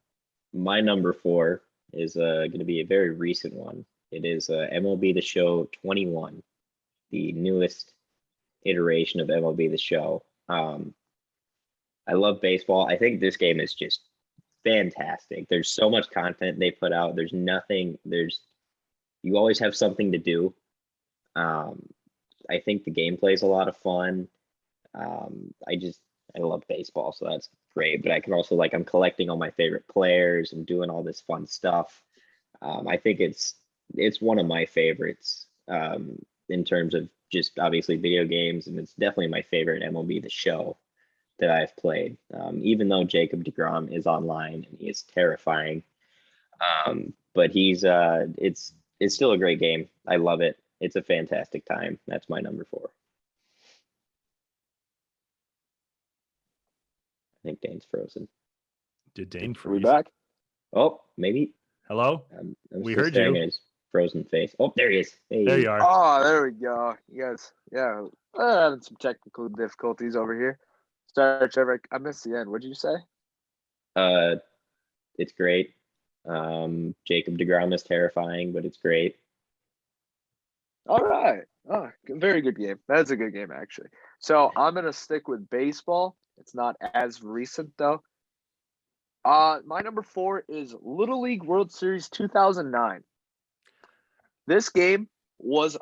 my number 4 is going to be a very recent one. It is MLB The Show 21, the newest iteration of MLB The Show. I love baseball. I think this game is just fantastic. There's so much content they put out. You always have something to do. I think the gameplay is a lot of fun. I love baseball, so that's great. But I can also I'm collecting all my favorite players and doing all this fun stuff. I think it's one of my favorites in terms of just obviously video games, and it's definitely my favorite MLB The Show that I've played. Even though Jacob deGrom is online and he is terrifying, but it's still a great game. I love it. It's a fantastic time. That's my number 4. I think Dayne's frozen. Did Dayne freeze? Are we back? Oh, maybe. Hello? I'm We still heard staring you. at his frozen face. Oh, there he is. Hey. There you are. Oh, there we go. You guys, yeah, having some technical difficulties over here. Sorry, Trevor. I missed the end. What did you say? It's great. Jacob deGrom is terrifying, but it's great. All right. Oh, very good game. That's a good game, actually. So I'm going to stick with baseball. It's not as recent, though. My number 4 is Little League World Series 2009. This game was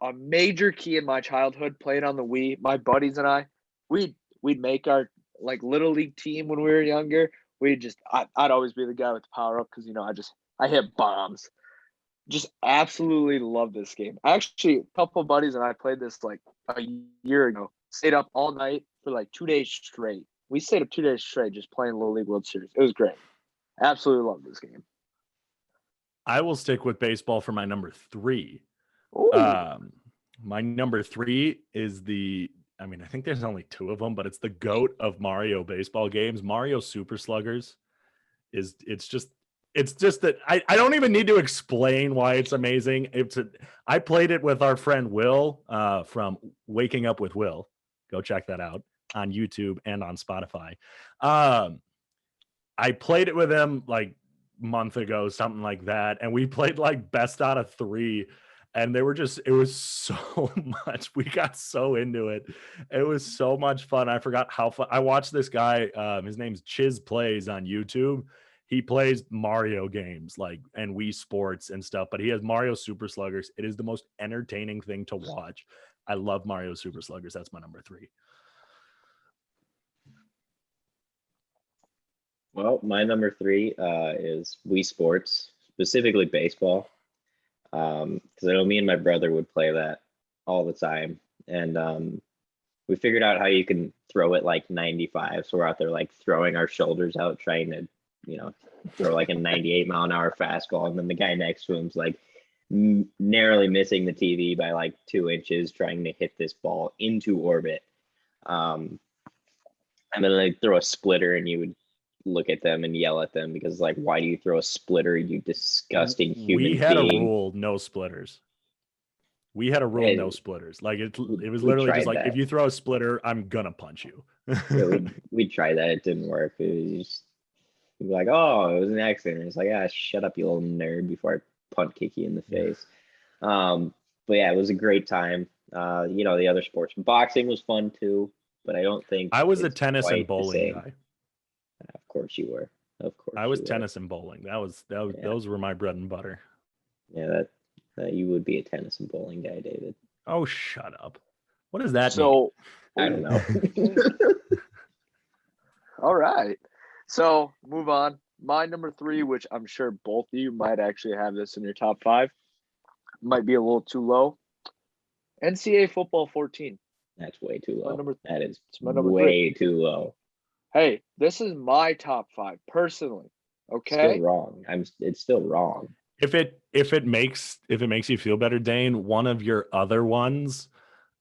a major key in my childhood, playing on the Wii. My buddies and I, we'd make our Little League team when we were younger. I'd always be the guy with the power up because, I hit bombs. Just absolutely love this game. Actually, a couple of buddies and I played this a year ago. Stayed up all night for 2 days straight. We stayed up 2 days straight just playing Little League World Series. It was great. Absolutely love this game. I will stick with baseball for my number 3. Ooh. My number 3 is I think there's only 2 of them, but it's the GOAT of Mario baseball games. Mario Super Sluggers it's just that I don't even need to explain why it's amazing. I played it with our friend Will from Waking Up with Will. Go check that out on YouTube and on Spotify. I played it with him a month ago, something like that, and we played best out of 3, and it was so much. We got so into it. It was so much fun. I forgot how fun. I watched this guy, his name's Chiz Plays on YouTube. He plays Mario games and Wii Sports and stuff, but he has Mario Super Sluggers. It is the most entertaining thing to watch. I love Mario Super Sluggers. That's my number 3. Well, my number 3 is Wii Sports, specifically baseball. Because I know me and my brother would play that all the time. And we figured out how you can throw it 95. So we're out there throwing our shoulders out, trying to, throw a 98 mile an hour fastball. And then the guy next to him's narrowly missing the TV by 2 inches, trying to hit this ball into orbit. And then they throw a splitter and you would look at them and yell at them because why do you throw a splitter, you disgusting human being? We had a rule, no splitters. No splitters. It was literally just that. If you throw a splitter, I'm gonna punch you. Yeah, we tried that. It didn't work. It was just oh, it was an accident. It's shut up, you little nerd, before I punt kick you in the face. But yeah, it was a great time. The other sports, boxing was fun too, but I don't think I was a tennis and bowling guy. Of course you were. Of course I was tennis and bowling. Those were my bread and butter. Yeah, You would be a tennis and bowling guy, David. Oh, shut up. What does that mean? So, I don't know. all right. So, move on. My number 3, which I'm sure both of you might actually have this in your top 5, might be a little too low. NCAA football 14. That's way too low. number- That is It's my number 3. way too low. Hey, this is my top 5 personally. Okay. Still wrong. It's still wrong. If it makes you feel better, Dayne, one of your other ones,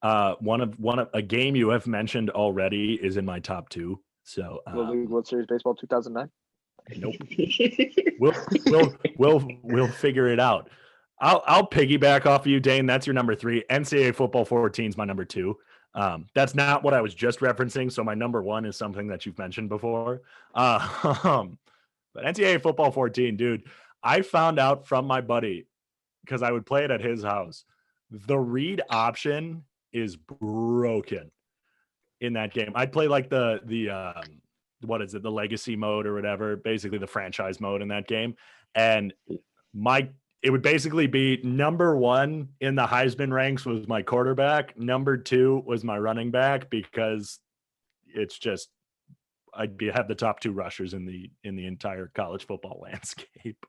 one of a game you have mentioned already is in my top 2. So World Series Baseball 2009. nope. We'll figure it out. I'll piggyback off of you, Dayne. That's your number 3. NCAA football 14 is my number 2. That's not what I was just referencing. So my number 1 is something that you've mentioned before. But NCAA football 14, dude, I found out from my buddy because I would play it at his house. The read option is broken in that game. I'd play like the what is it, the legacy mode or whatever, basically the franchise mode in that game. And it would basically be number 1 in the Heisman ranks was my quarterback. Number 2 was my running back because it's just have the top 2 rushers in the entire college football landscape.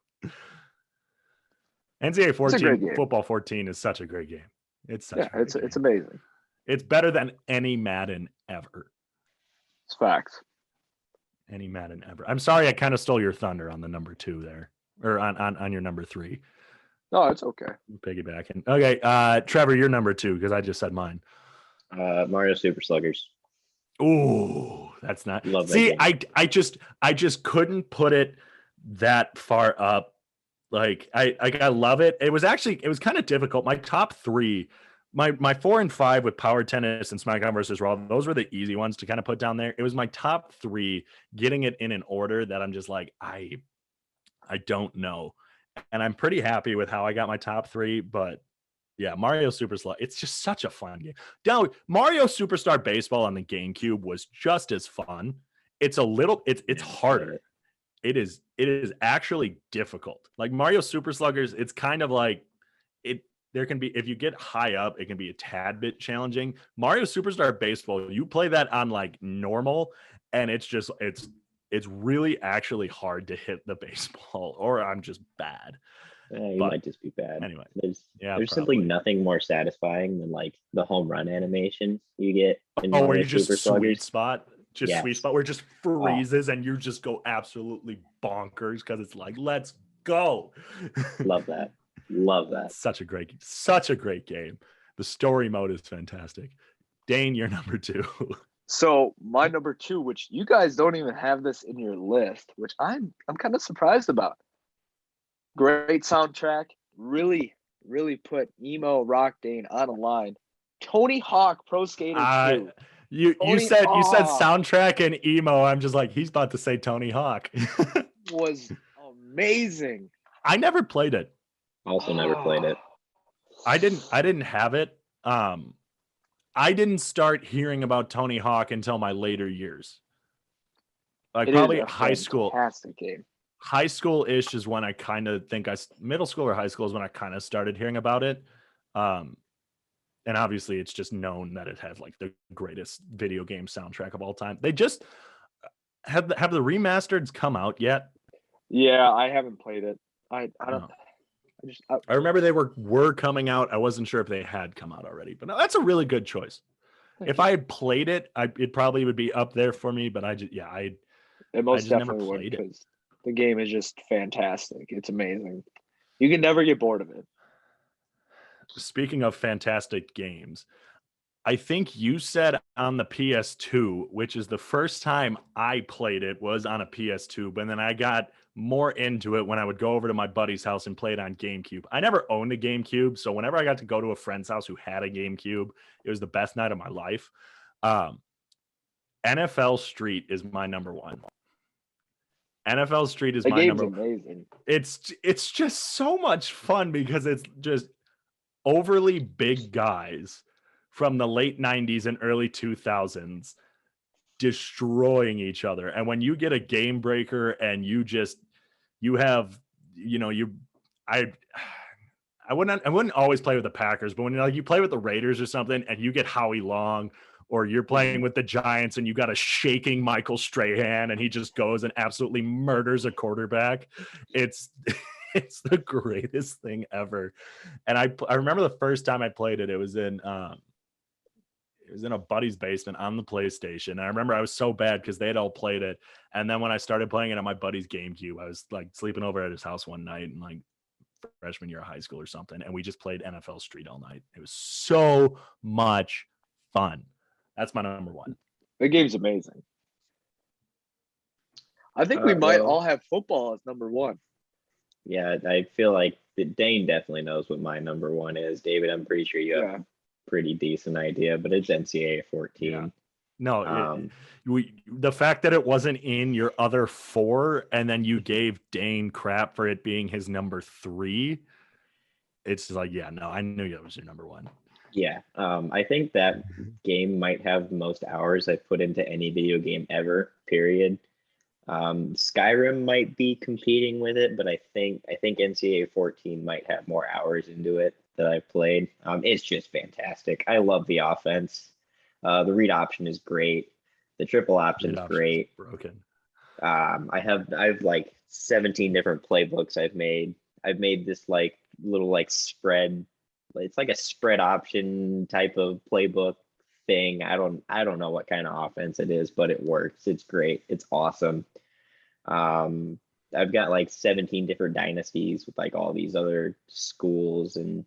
NCAA 14 football 14 is such a great game. It's amazing. It's better than any Madden ever. It's facts. Any Madden ever. I'm sorry I kind of stole your thunder on the number 2 there, or on your number 3. No, it's okay. Piggybacking. Okay, Trevor, you're number 2 because I just said mine. Mario Super Sluggers. Ooh, that's not. Love that See, game. I just couldn't put it that far up. Like I love it. It was kind of difficult. My top 3, my 4 and 5 with Power Tennis and SmackDown versus Raw, those were the easy ones to kind of put down there. It was my top 3 getting it in an order that I'm just like, I don't know. And I'm pretty happy with how I got my top 3, but yeah, Mario Superstar, it's just such a fun game. Now, Mario Superstar Baseball on the GameCube was just as fun. It's harder. It is actually difficult. Like Mario Super Sluggers, it's kind of like there can be, if you get high up, it can be a tad bit challenging. Mario Superstar Baseball, you play that on like normal, and it's really actually hard to hit the baseball, or I'm just bad. Yeah, you might just be bad. Anyway, there's simply nothing more satisfying than like the home run animations you get. Where you just sweet spot where it just freezes and you just go absolutely bonkers because it's like, let's go. Love that. Love that. Such a great game. The story mode is fantastic. Dayne, you're number 2. So my number 2, which you guys don't even have this in your list, which I'm kind of surprised about. Great soundtrack, really, really put emo rock Dayne on a line. Tony Hawk Pro Skater 2. You said soundtrack and emo. I'm just like, he's about to say Tony Hawk. Was amazing. I never played it. Also never played it. I didn't have it. I didn't start hearing about Tony Hawk until my later years. Like probably high school. Fantastic game. High school-ish is when I kind of think middle school or high school is when I kind of started hearing about it. And obviously it's just known that it has like the greatest video game soundtrack of all time. They just have the remasters come out yet? Yeah, I haven't played it. I don't. No. I remember they were coming out. I wasn't sure if they had come out already, but no, that's a really good choice. If I had played it, it probably would be up there for me. But it most definitely would, because the game is just fantastic. It's amazing. You can never get bored of it. Speaking of fantastic games, I think you said on the PS2, which is the first time I played it, was on a PS2, but then I got more into it when I would go over to my buddy's house and play it on GameCube. I never owned a GameCube, so whenever I got to go to a friend's house who had a GameCube, it was the best night of my life. NFL Street is my number 1. NFL Street is my number 1. Amazing. It's just so much fun because it's just overly big guys from the late 90s and early 2000s destroying each other. And when you get a game breaker and I I wouldn't always play with the Packers, but when you play with the Raiders or something and you get Howie Long, or you're playing with the Giants and you got a shaking Michael Strahan and he just goes and absolutely murders a quarterback, it's it's the greatest thing ever. And I remember the first time I played it, it was in a buddy's basement on the PlayStation. And I remember I was so bad because they had all played it. And then when I started playing it on my buddy's GameCube, I was like sleeping over at his house one night and like freshman year of high school or something, and we just played NFL Street all night. It was so much fun. That's my number one. The game's amazing. I think we might all have football as number one. Yeah, I feel like Dayne definitely knows what my number one is. David, I'm pretty sure you have a pretty decent idea, but it's NCAA 14. Yeah. No, the fact that it wasn't in your other four, and then you gave Dayne crap for it being his number three, it's just like, yeah, no, I knew it was your number one. Yeah, I think that game might have the most hours I've put into any video game ever, period. Skyrim might be competing with it, but I think NCAA 14 might have more hours into it that I've played. It's just fantastic. I love the offense. The read option is great. The triple option is great. Broken. I have like 17 different playbooks I've made. I've made this like little like spread. It's like a spread option type of playbook thing. I don't know what kind of offense it is, but it works. It's great. It's awesome. I've got like 17 different dynasties with like all these other schools, and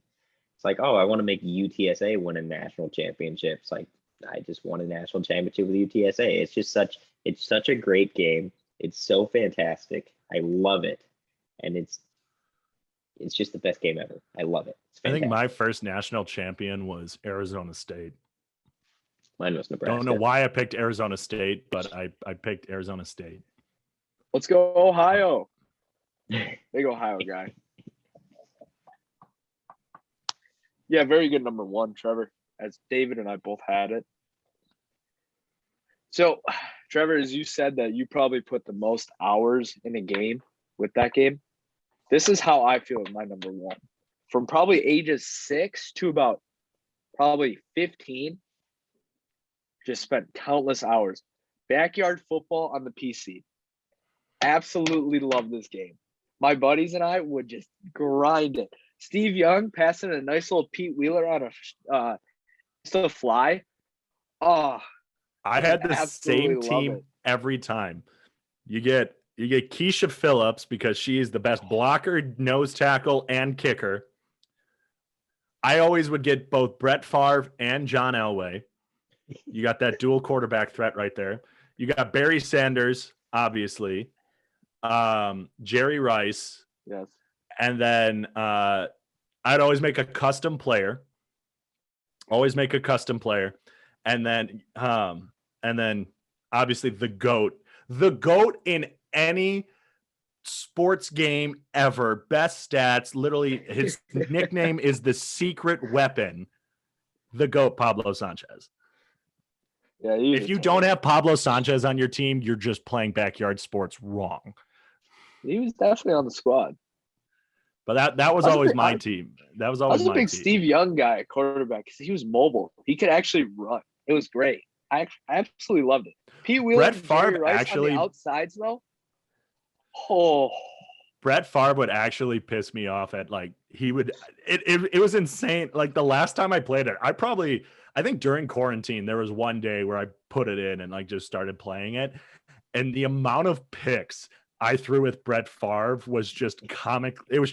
it's like, oh, I want to make UTSA win a national championship. It's like, I just won a national championship with UTSA. It's such a great game. It's so fantastic. I love it. And it's just the best game ever. I love it. I think my first national champion was Arizona State. Mine was Nebraska. Don't know why I picked Arizona State, but I picked Arizona State. Let's go, Ohio. Big Ohio guy. Yeah, very good number one, Trevor, as David and I both had it. So, Trevor, as you said that you probably put the most hours in a game with that game, this is how I feel with my number one. From probably ages 6 to about probably 15, just spent countless hours. Backyard football on the PC. Absolutely love this game. My buddies and I would just grind it. Steve Young passing a nice little Pete Wheeler on a fly. Oh, I had the same team every time. You get Keisha Phillips because she is the best blocker, nose tackle, and kicker. I always would get both Brett Favre and John Elway. You got that dual quarterback threat right there. You got Barry Sanders, obviously. Jerry Rice. Yes. And then I'd always make a custom player. And then obviously the GOAT. The GOAT in any sports game ever. Best stats. Literally, his nickname is the secret weapon. The GOAT, Pablo Sanchez. Yeah, if you don't have Pablo Sanchez on your team, you're just playing backyard sports wrong. He was definitely on the squad. But that was always my team. That was always my team. I was a big Steve Young guy at quarterback because he was mobile. He could actually run. It was great. I absolutely loved it. Pete Wheeler, Brett Favre actually on the outsides though. Oh, Brett Favre would actually piss me off at like he would. It was insane. Like the last time I played it, I think during quarantine there was one day where I put it in and like just started playing it, and the amount of picks I threw with Brett Favre was just comic. It was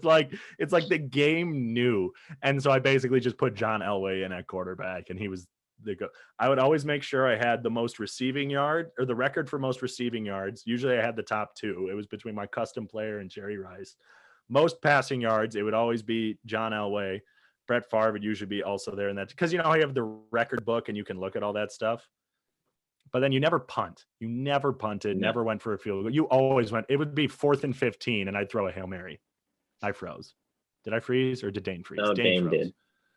like, it's like the game knew. And so I basically just put John Elway in at quarterback, and he was I would always make sure I had the most receiving yard or the record for most receiving yards. Usually I had the top two. It was between my custom player and Jerry Rice. Most passing yards, it would always be John Elway. Brett Favre would usually be also there in that, because you know how you have the record book and you can look at all that stuff. But then you never punt. You never punted, never went for a field goal. You always went. It would be 4th and 15, and I'd throw a Hail Mary. I froze. Did I freeze or did Dayne freeze? No, Dayne did.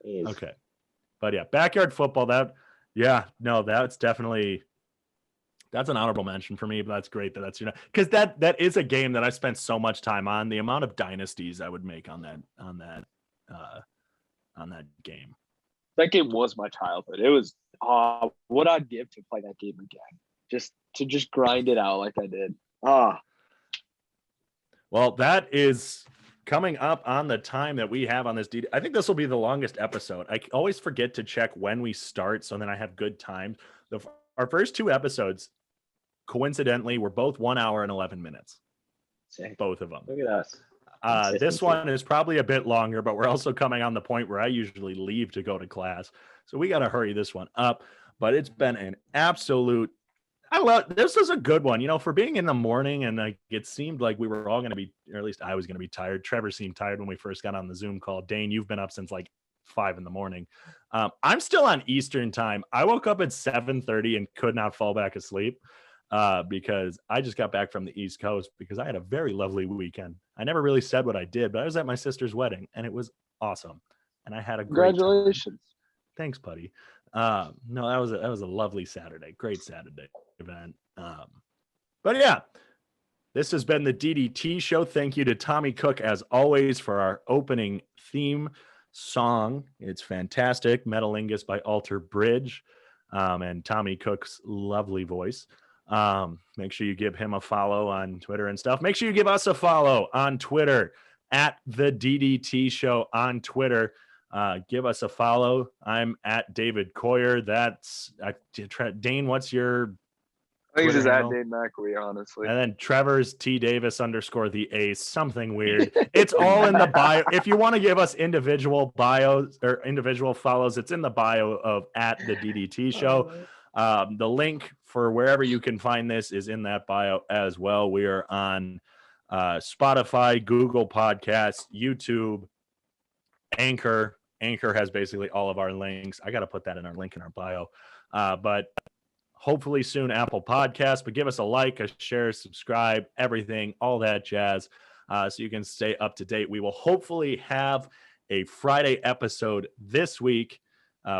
Okay. But yeah, backyard football, that's definitely That's an honorable mention for me, but that's great that that's because that is a game that I spent so much time on. The amount of dynasties I would make on that game. That game was my childhood. It was what I'd give to play that game again. Just to grind it out like I did. Well, that is coming up on the time that we have on this. I think this will be the longest episode. I always forget to check when we start, so then I have good time. Our first 2 episodes, coincidentally, were both 1 hour and 11 minutes. Sick. Both of them. Look at us. This one is probably a bit longer, but we're also coming on the point where I usually leave to go to class. So we got to hurry this one up. But it's been an absolute, this was a good one, for being in the morning. And it seemed like we were all going to be, or at least I was going to be tired. Trevor seemed tired when we first got on the Zoom call. Dayne, you've been up since like 5 a.m. I'm still on Eastern time. I woke up at 7:30 and could not fall back asleep. Because I just got back from the East Coast because I had a very lovely weekend. I never really said what I did, but I was at my sister's wedding and it was awesome. And I had a great Congratulations. time. Thanks, buddy. No, that was a lovely Saturday. Great Saturday event. But yeah, this has been the DDT Show. Thank you to Tommy Cook, as always, for our opening theme song. It's fantastic. Metalingus by Alter Bridge. And Tommy Cook's lovely voice. Make sure you give him a follow on Twitter and stuff. Make sure you give us a follow on Twitter at the DDT Show on Twitter. Give us a follow. I'm at David Coyer. That's Dayne. What's your? I think it's just handle? at Dayne McAwee, honestly. And then Trevor's T_Davis_ the ace, something weird. It's all in the bio. If you want to give us individual bios or individual follows, it's in the bio of at the DDT Show. The link for wherever you can find this is in that bio as well. We are on Spotify, Google Podcasts, YouTube, Anchor. Anchor has basically all of our links. I got to put that in our link in our bio. But hopefully soon Apple Podcasts. But give us a like, a share, subscribe, everything, all that jazz, so you can stay up to date. We will hopefully have a Friday episode this week.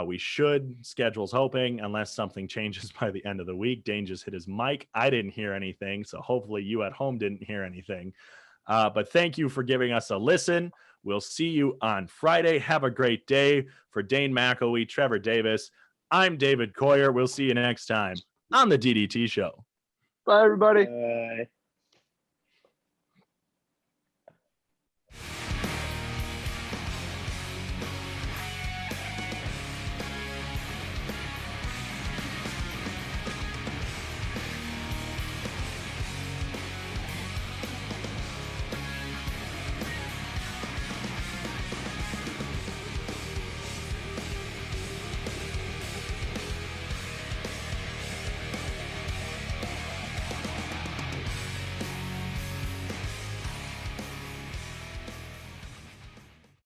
We should, schedule's hoping, unless something changes by the end of the week. Dayne just hit his mic. I didn't hear anything, so hopefully you at home didn't hear anything. But thank you for giving us a listen. We'll see you on Friday. Have a great day. For Dayne McAwee, Trevor Davis, I'm David Coyer. We'll see you next time on the DDT Show. Bye, everybody. Bye.